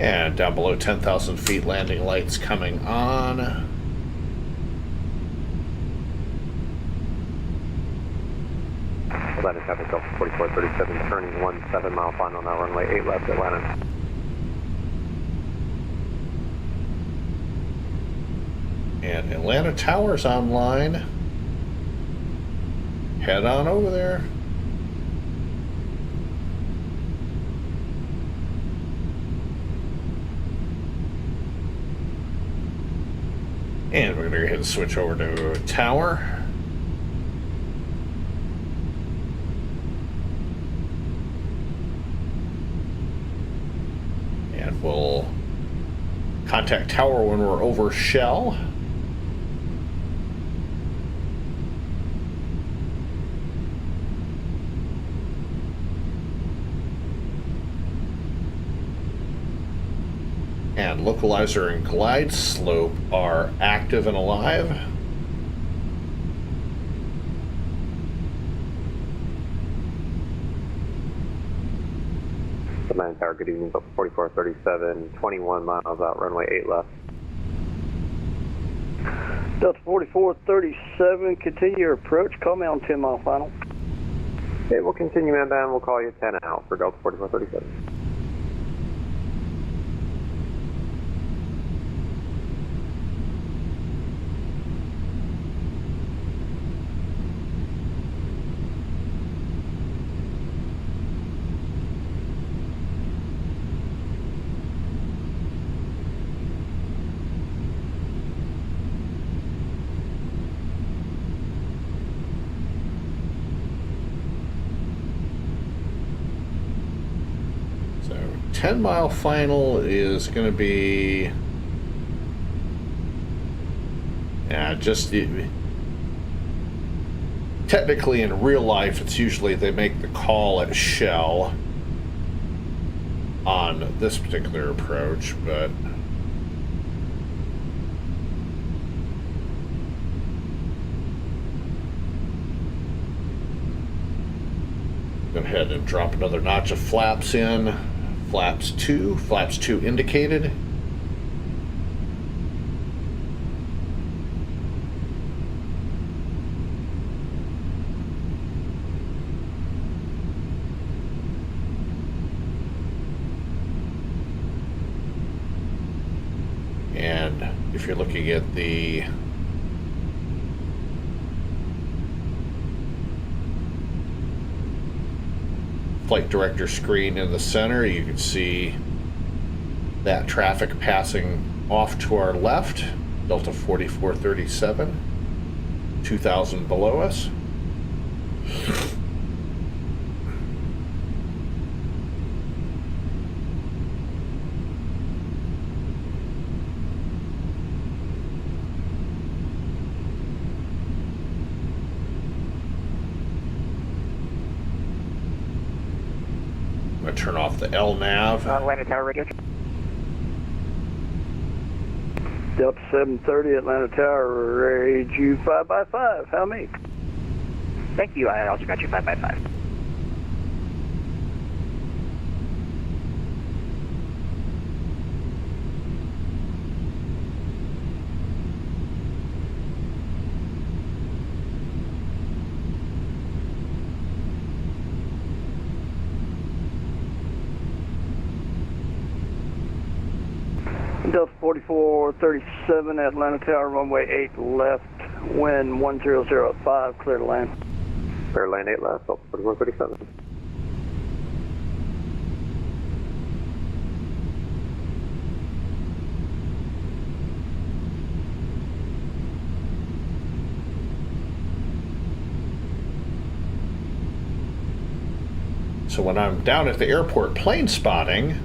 And down below 10,000 feet, landing lights coming on. Atlanta traffic, Delta 4437, turning 17 mile final now, runway 8 left, Atlanta. And Atlanta Tower's online. Head on over there. And we're going to go ahead and switch over to tower. And we'll contact tower when we're over Shell. And localizer and glide slope are active and alive. Atlanta Tower, good evening, Delta 4437, 21 miles out, runway 8 left. Delta 4437, continue your approach. Call me on 10 mile final. Okay, we'll continue man down. We'll call you 10 out for Delta 4437. So 10-mile final is going to be technically in real life it's usually they make the call at Shell on this particular approach, but go ahead and drop another notch of flaps in. Flaps 2 indicated. And if you're looking at the flight director screen in the center, you can see that traffic passing off to our left, Delta 4437, 2,000 below us. Turn off the LNAV. Atlanta Tower radio. Delta 730, Atlanta Tower, rage you 5x5. How many? Thank you. I also got you 5x5. Delta 4437, Atlanta Tower, runway 8 left, wind 1005, clear to land. Clear to land 8 left, Delta 4437. So when I'm down at the airport plane spotting,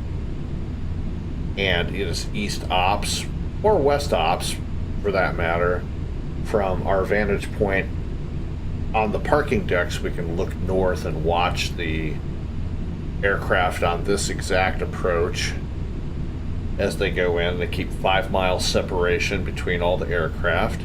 and it is east ops or west ops for that matter, from our vantage point on the parking decks we can look north and watch the aircraft on this exact approach as they go in. They keep 5 mile separation between all the aircraft.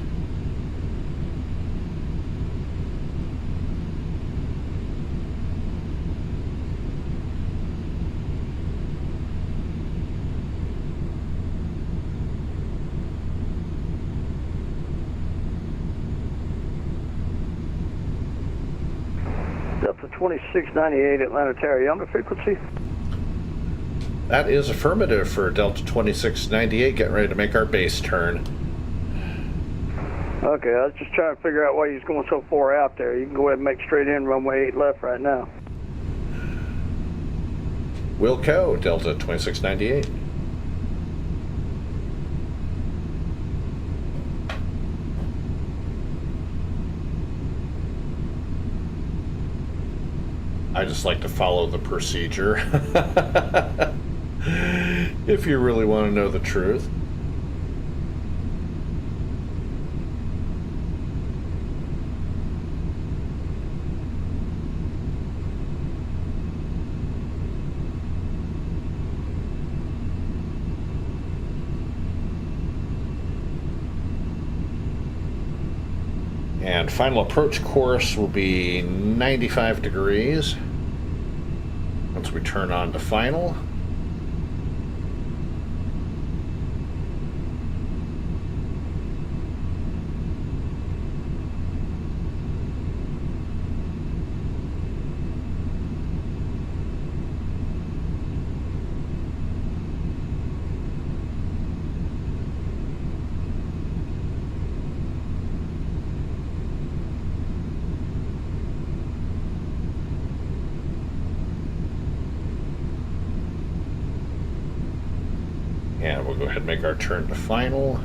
Delta 2698, Atlanta Tower, you on the frequency? That is affirmative for Delta 2698, getting ready to make our base turn. Okay, I was just trying to figure out why he's going so far out there. You can go ahead and make straight in, runway 8 left right now. Wilco, Delta 2698. I just like to follow the procedure. If you really want to know the truth. And final approach course will be 95 degrees once we turn on to final. And we'll go ahead and make our turn to final.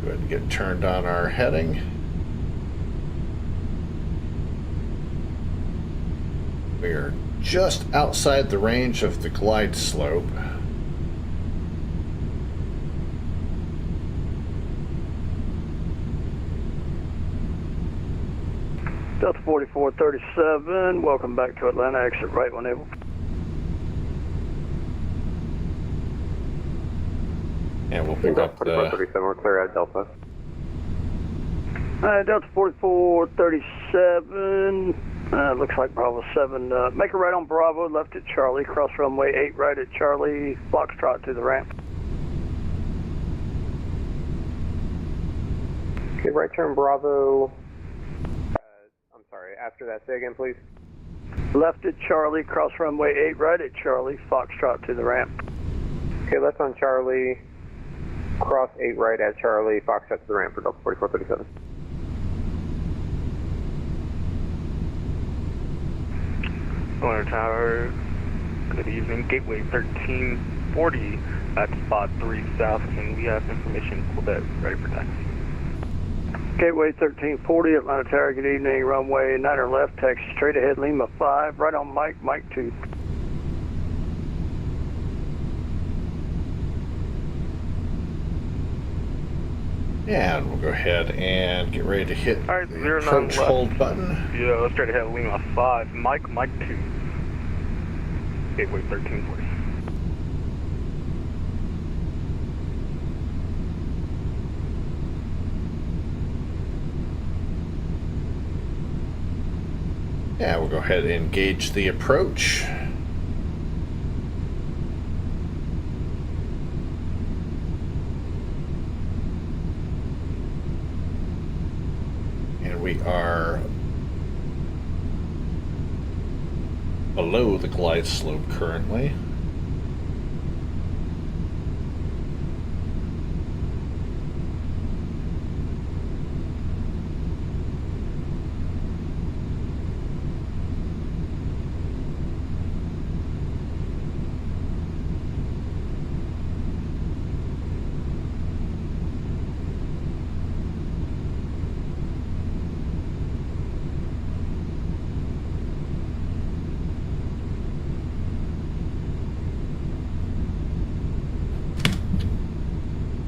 Go ahead and get turned on our heading. We are just outside the range of the glide slope. Delta 4437, welcome back to Atlanta, exit right when able. And we'll pick up the 4437, we're clear at Delta. Delta 4437, looks like Bravo 7. Make a right on Bravo, left at Charlie, cross runway 8 right at Charlie, Foxtrot to the ramp. Okay, right turn Bravo. I'm sorry, after that, say again, please. Left at Charlie, cross runway 8 right at Charlie, Foxtrot to the ramp. Okay, left on Charlie, cross 8 right at Charlie, Foxtrot to the ramp for Delta 4437. Atlanta Tower, good evening. Gateway 1340 at spot 3 south, and we have information Quebec ready for taxi. Gateway 1340, Atlanta Tower, good evening. Runway 9 left, taxi straight ahead, Lima 5, right on Mike, Mike 2. And we'll go ahead and get ready to hit All right, the 09 approach left. hold button. Yeah, let's straight ahead, Lima 5, Mike, Mike 2. Gateway 1340. Yeah, we'll go ahead and engage the approach. And we are below the glide slope currently.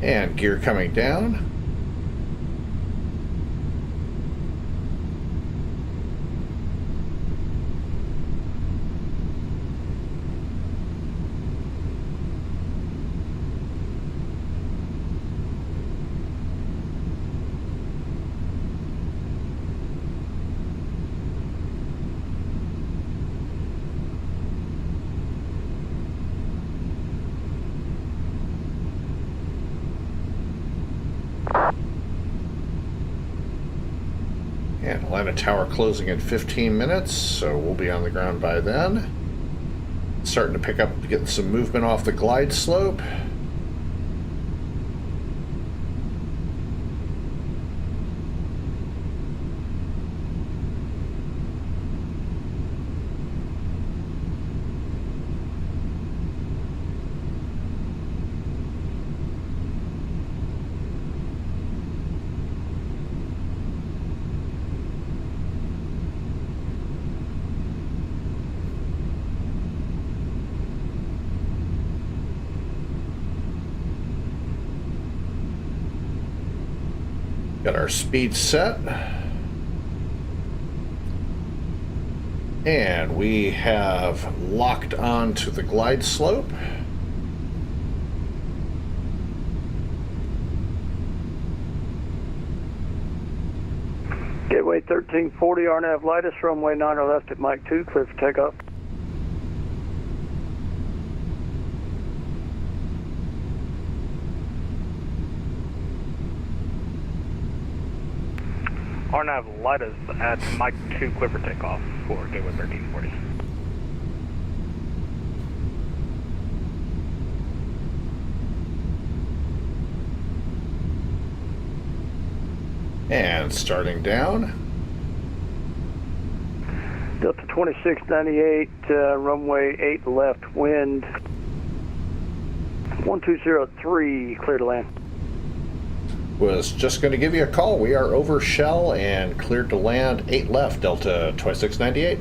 And gear coming down. And Atlanta Tower closing in 15 minutes, so we'll be on the ground by then. Starting to pick up, getting some movement off the glide slope. Got our speed set. And we have locked on to the glide slope. Gateway 1340, RNAV lightest, runway 9 or left at Mike 2, clear for takeoff. RNAV lightest at Mike 2, clear for takeoff for Gateway 1340. And starting down. Delta 2698, runway 8 left, wind 1203, clear to land. Was just going to give you a call. We are over Shell and cleared to land 8 left, Delta 2698.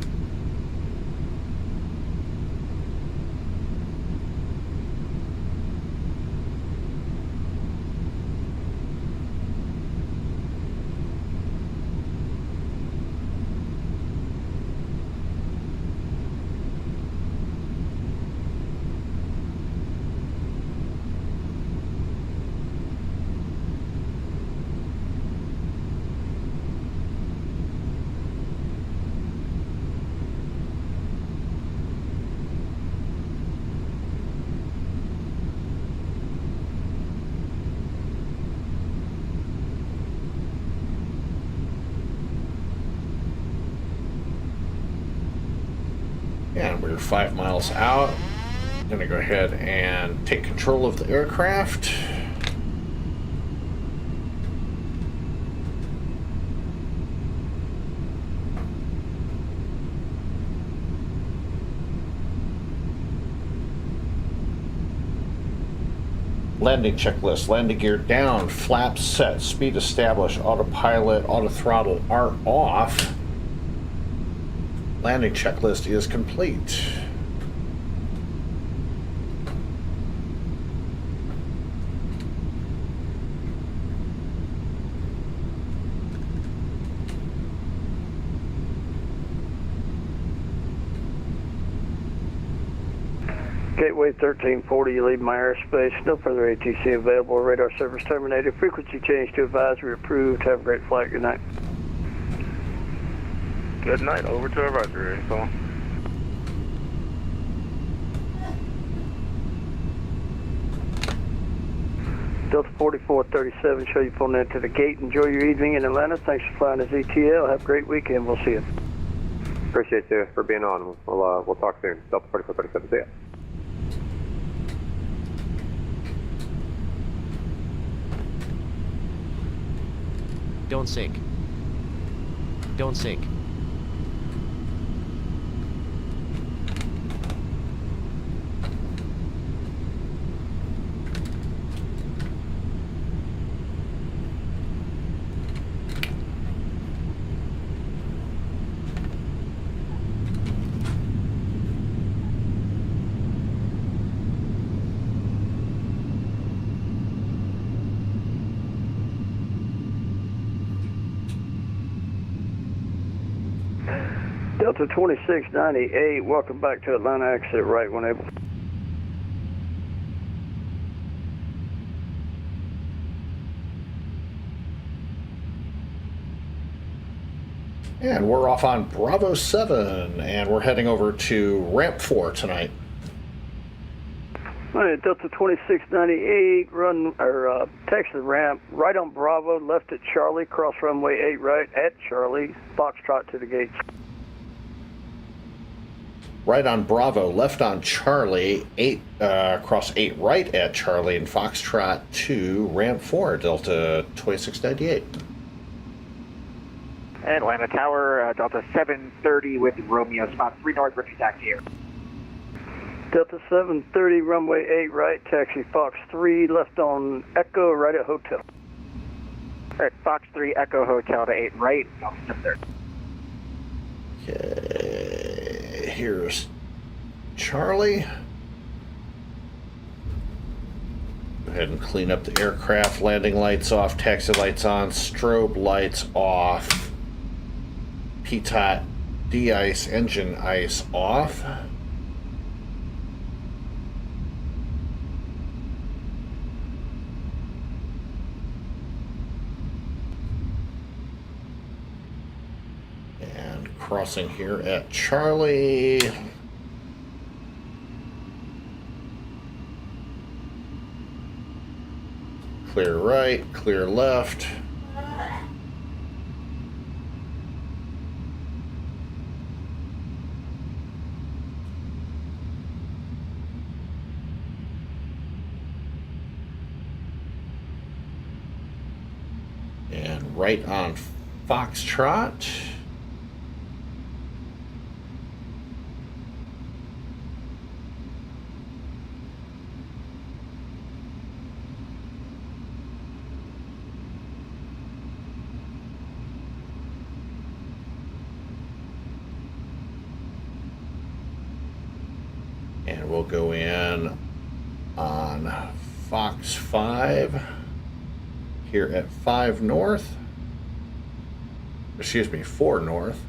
And we're 5 miles out. I'm going to go ahead and take control of the aircraft. Landing checklist. Landing gear down, flaps set, speed established, autopilot, auto throttle are off. Landing checklist is complete. Gateway 1340, you leave my airspace. No further ATC available. Radar service terminated. Frequency change to advisory approved. Have a great flight. Good night. Good night, over to advisory. So. Delta 4437, show you pulling into the gate. Enjoy your evening in Atlanta. Thanks for flying as ETL. Have a great weekend. We'll see you. Appreciate you for being on. We'll talk soon. Delta 4437, see ya. Don't sink. Don't sink. Delta 2698, welcome back to Atlanta. Exit right when able. And we're off on Bravo 7, and we're heading over to Ramp 4 tonight. All right, Delta 2698, taxi the ramp, right on Bravo, left at Charlie, cross runway 8 right at Charlie, Foxtrot to the gates. Right on Bravo, left on Charlie, 8 cross 8 right at Charlie, and Foxtrot to Ramp 4, Delta 2698. Atlanta Tower, Delta 730 with Romeo, spot 3 north, return taxi here. Delta 730, runway 8 right, taxi Fox 3, left on Echo, right at Hotel. Alright, Fox 3, Echo Hotel to 8 right, Delta 730. Okay, here's Charlie. ahead and clean up the aircraft. Landing lights off, taxi lights on, strobe lights off. PTOT de-ice, engine ice off. And crossing here at Charlie. Clear right, clear left. And right on Foxtrot. And we'll go in on Fox 5 here at 5 north. Excuse me, 4 north.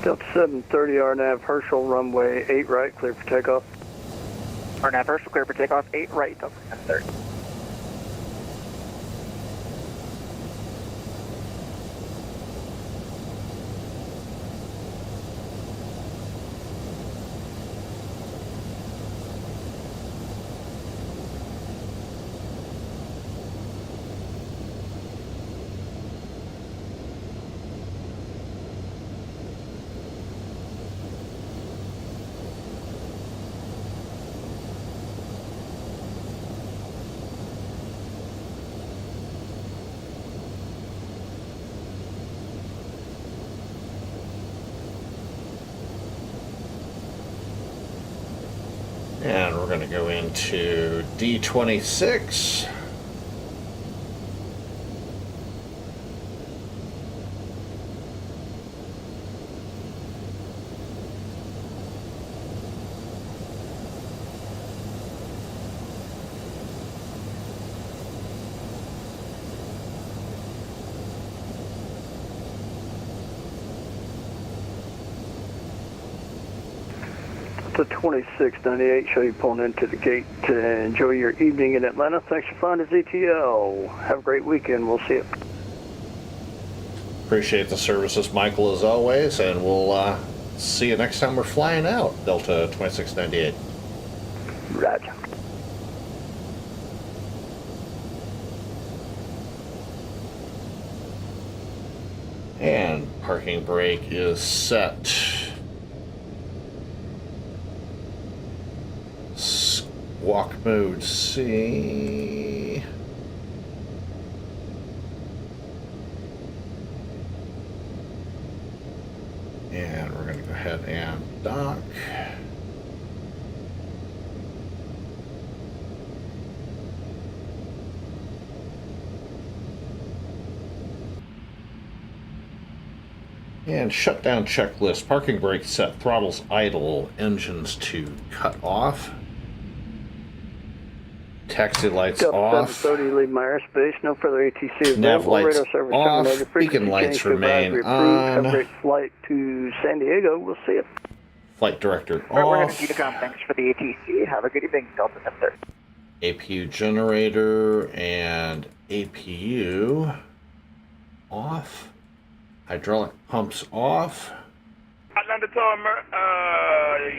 Delta 730 RNAV Herschel, runway 8 right, clear for takeoff. RNAV Herschel, clear for takeoff, 8 right, Delta 730. And we're going to go into D26. To 2698, show you pulling into the gate to enjoy your evening in Atlanta. Thanks for flying to ZTL. Have a great weekend. We'll see you. Appreciate the services, Michael, as always, and we'll see you next time we're flying out, Delta 2698. Roger. And parking brake is set. Walk mode C. And we're going to go ahead and dock. And shutdown checklist. Parking brake set. Throttles idle. Engines to cut off. Taxi lights Delta off. 730, leave my airspace. No further ATC Nav available. lights Radar service off. terminated. Beacon Frequency lights change to remain advisory approved. Have a on. great flight to San Diego. We'll see you. Flight director All right, we're off. heading to Unicom. Thanks for the ATC. Have a good evening, Delta 730. APU generator and APU off. Hydraulic pumps off. Atlanta the Tomer,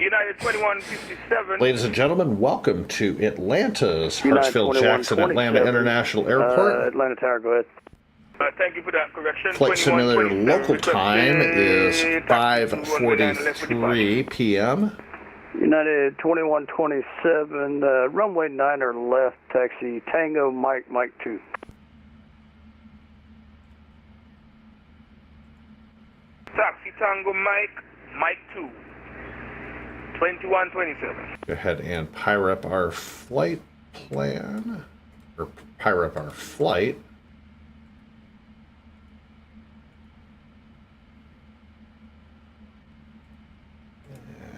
United 2157. Ladies and gentlemen, welcome to Atlanta's United Hartsfield-Jackson 2127, Atlanta International Airport. Atlanta Tower, go ahead. Thank you for that correction. Flight simulator 2127, local time is requested 5:43 p.m. United 2127, runway 9 or left, taxi Tango Mike 2. Taxi Tango Mike 2. 2127. Go ahead and pyre up our flight plan, or pyre up our flight.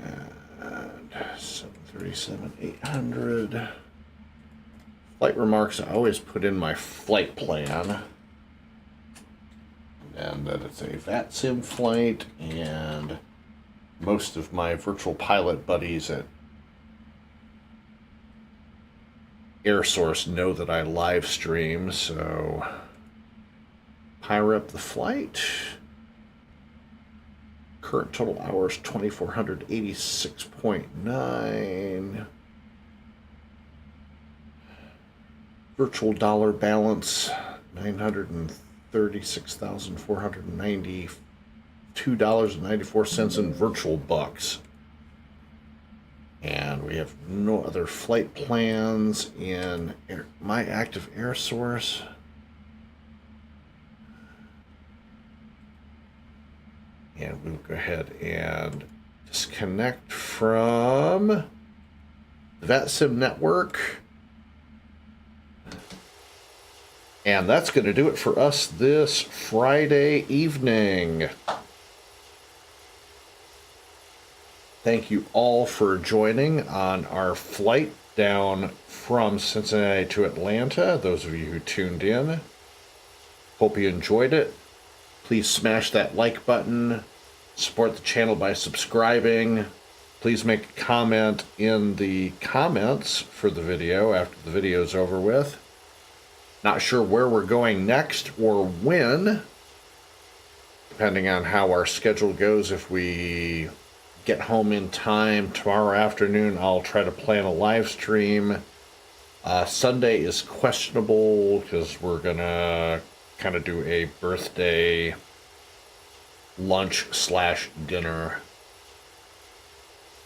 And 737-800. Flight remarks, I always put in my flight plan. And that it's a VATSIM flight, and most of my virtual pilot buddies at AirSource know that I live stream, so pyre up the flight. Current total hours 2,486.9. Virtual dollar balance $936,492.94 in virtual bucks. And we have no other flight plans in my active air source. And we'll go ahead and disconnect from the VATSIM network. And that's going to do it for us this Friday evening. Thank you all for joining on our flight down from Cincinnati to Atlanta. Those of you who tuned in, hope you enjoyed it. Please smash that like button. Support the channel by subscribing. Please make a comment in the comments for the video after the video is over with. Not sure where we're going next or when, depending on how our schedule goes. If we get home in time tomorrow afternoon, I'll try to plan a live stream. Sunday is questionable because we're gonna kind of do a birthday lunch/dinner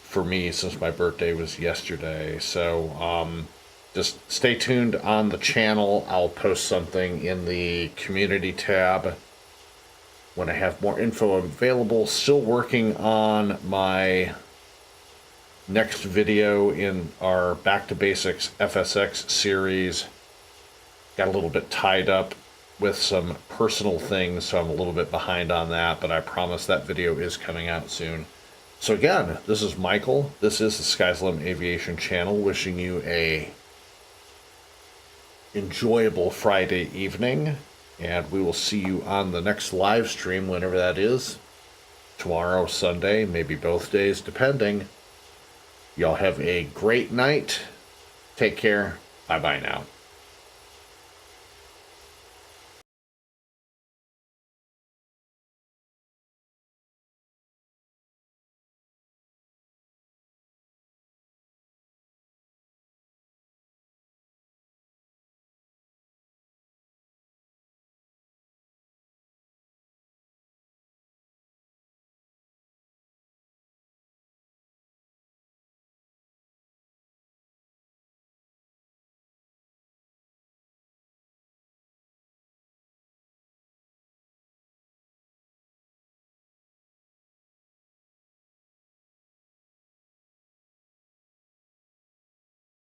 for me, since my birthday was yesterday. So just stay tuned on the channel. I'll post something in the community tab when I have more info available. Still working on my next video in our Back to Basics FSX series. Got a little bit tied up with some personal things, so I'm a little bit behind on that, but I promise that video is coming out soon. So again, this is Michael. This is the Sky's the Limit Aviation channel, wishing you a enjoyable Friday evening, and we will see you on the next live stream, whenever that is. Tomorrow, Sunday, maybe both days, depending. Y'all have a great night. Take care. Bye-bye now.